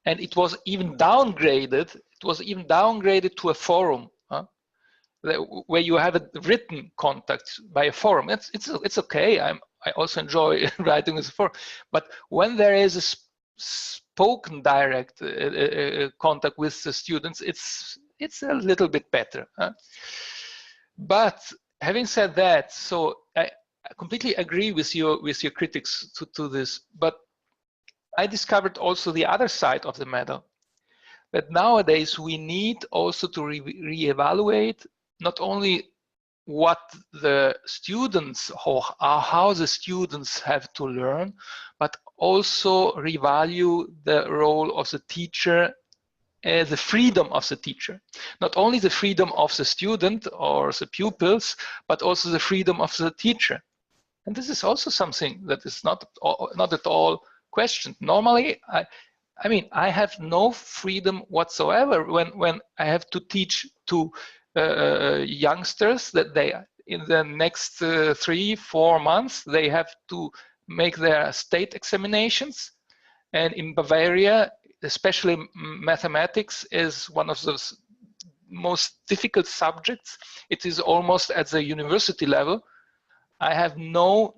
and it was even downgraded. It was even downgraded to a forum, where you have a written contact by a forum. It's okay. I also enjoy writing with a forum, but when there is a spoken direct contact with the students, it's a little bit better. But having said that, so I completely agree with your critics to this, but I discovered also the other side of the matter, that nowadays we need also to reevaluate not only what the students, how the students have to learn, but also revalue the role of the teacher, the freedom of the teacher. Not only the freedom of the student or the pupils, but also the freedom of the teacher. And this is also something that is not at all questioned. Normally, I mean, I have no freedom whatsoever when I have to teach to youngsters that they, in the next 3-4 months, they have to make their state examinations. And in Bavaria, especially mathematics is one of those most difficult subjects. It is almost at the university level. I have no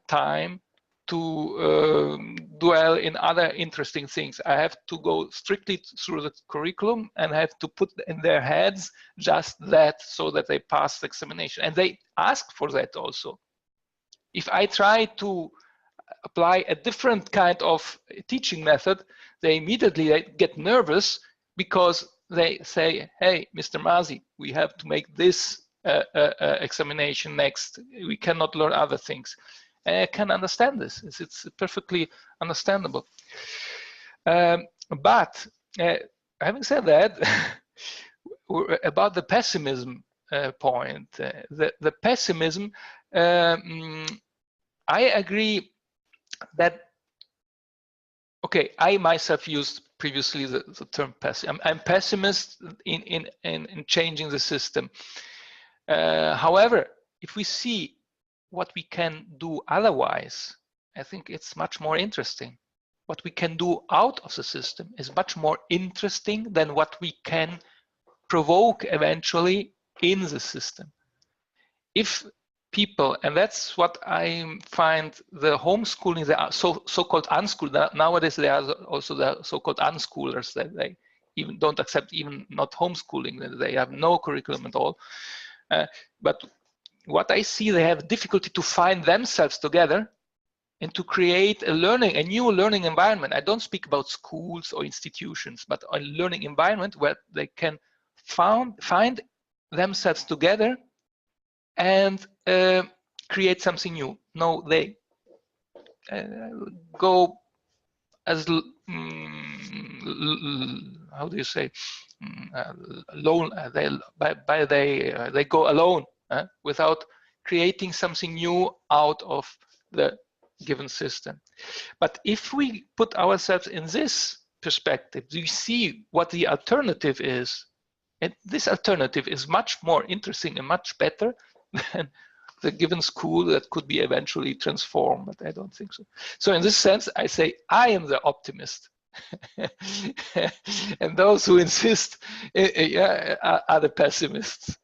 time to dwell in other interesting things. I have to go strictly through the curriculum and have to put in their heads just that so that they pass the examination. And they ask for that also. If I try to apply a different kind of teaching method, they immediately get nervous because they say, hey, Mr. Masi, we have to make this examination next. We cannot learn other things. I can understand this. It's perfectly understandable. But having said that, about the pessimism point, the pessimism, I agree that, okay, I myself used previously the term pessimist. I'm pessimist in changing the system. However, if we see what we can do otherwise, I think it's much more interesting. What we can do out of the system is much more interesting than what we can provoke eventually in the system. If people, and that's what I find the homeschooling, the so-called unschooled, nowadays there are also the so-called unschoolers that they even don't accept even not homeschooling, they have no curriculum at all. But what I see, they have difficulty to find themselves together and to create a new learning environment. I don't speak about schools or institutions, but a learning environment where they can find themselves together and create something new. No, they go as, how do you say, alone. They go alone without creating something new out of the given system. But if we put ourselves in this perspective, we see what the alternative is. And this alternative is much more interesting and much better than the given school that could be eventually transformed, but I don't think so. So in this sense, I say I am the optimist. And those who insist are the pessimists.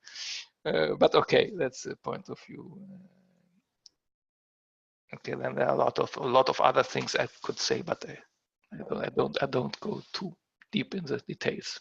But okay, that's a point of view. Okay, then there are a lot of other things I could say, but I don't go too deep in the details.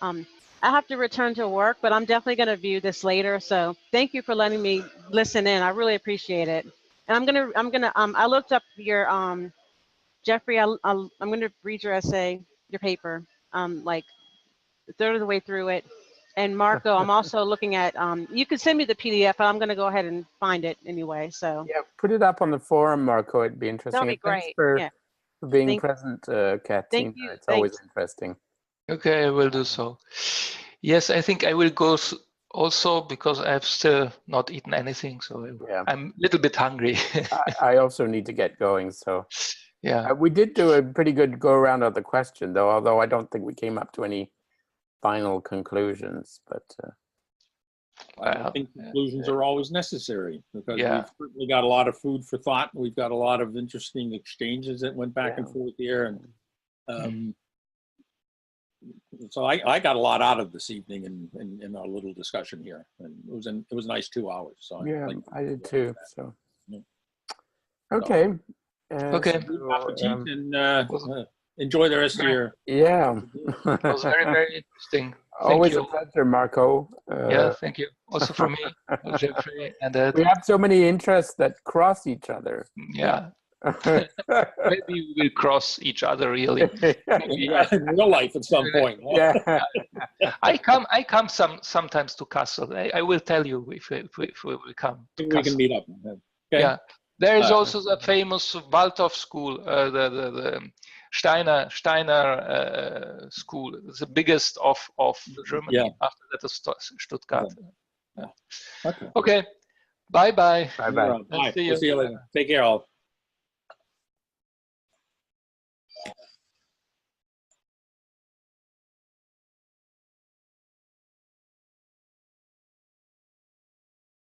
I have to return to work, but I'm definitely going to view this later. So thank you for letting me listen in. I really appreciate it. And I looked up your, Jeffrey, I'm going to read your essay, your paper, like a third of the way through it. And Marco, I'm also looking at, you can send me the PDF, but I'm going to go ahead and find it anyway. So yeah, put it up on the forum, Marco. It'd be interesting. That'll be great. Thanks for, yeah. for being Thank present, Katina. Thank you. It's always Thanks. interesting. Okay, I will do so. Yes, I think I will go also because I've still not eaten anything, so Yeah. I'm a little bit hungry. I also need to get going. So Yeah. we did do a pretty good go around of the question, though. Although I don't think we came up to any final conclusions. But I think conclusions are always necessary because Yeah. we've certainly got a lot of food for thought. We've got a lot of interesting exchanges that went back and forth here, and so I got a lot out of this evening in our little discussion here, and it was a nice 2 hours. So yeah, I did too. So Yeah. okay. Okay. Good appetit and enjoy the rest of your. Yeah. It was very, very interesting. Always Thank a you. pleasure, Marco. Yeah, thank you. Also for me, Jeffrey, and We have so many interests that cross each other. yeah. Maybe we will cross each other really. Yeah, in real life at some point. Yeah. I come sometimes to Kassel. I will tell you if we will come to We can Kassel. meet up. Okay. Yeah, there is also the famous Waldorf school, the Steiner school. It's the biggest of Germany. Yeah. After that is Stuttgart. Yeah. Okay. Okay. Bye bye. Bye bye. Bye. See We'll see you you. later. Take care, all.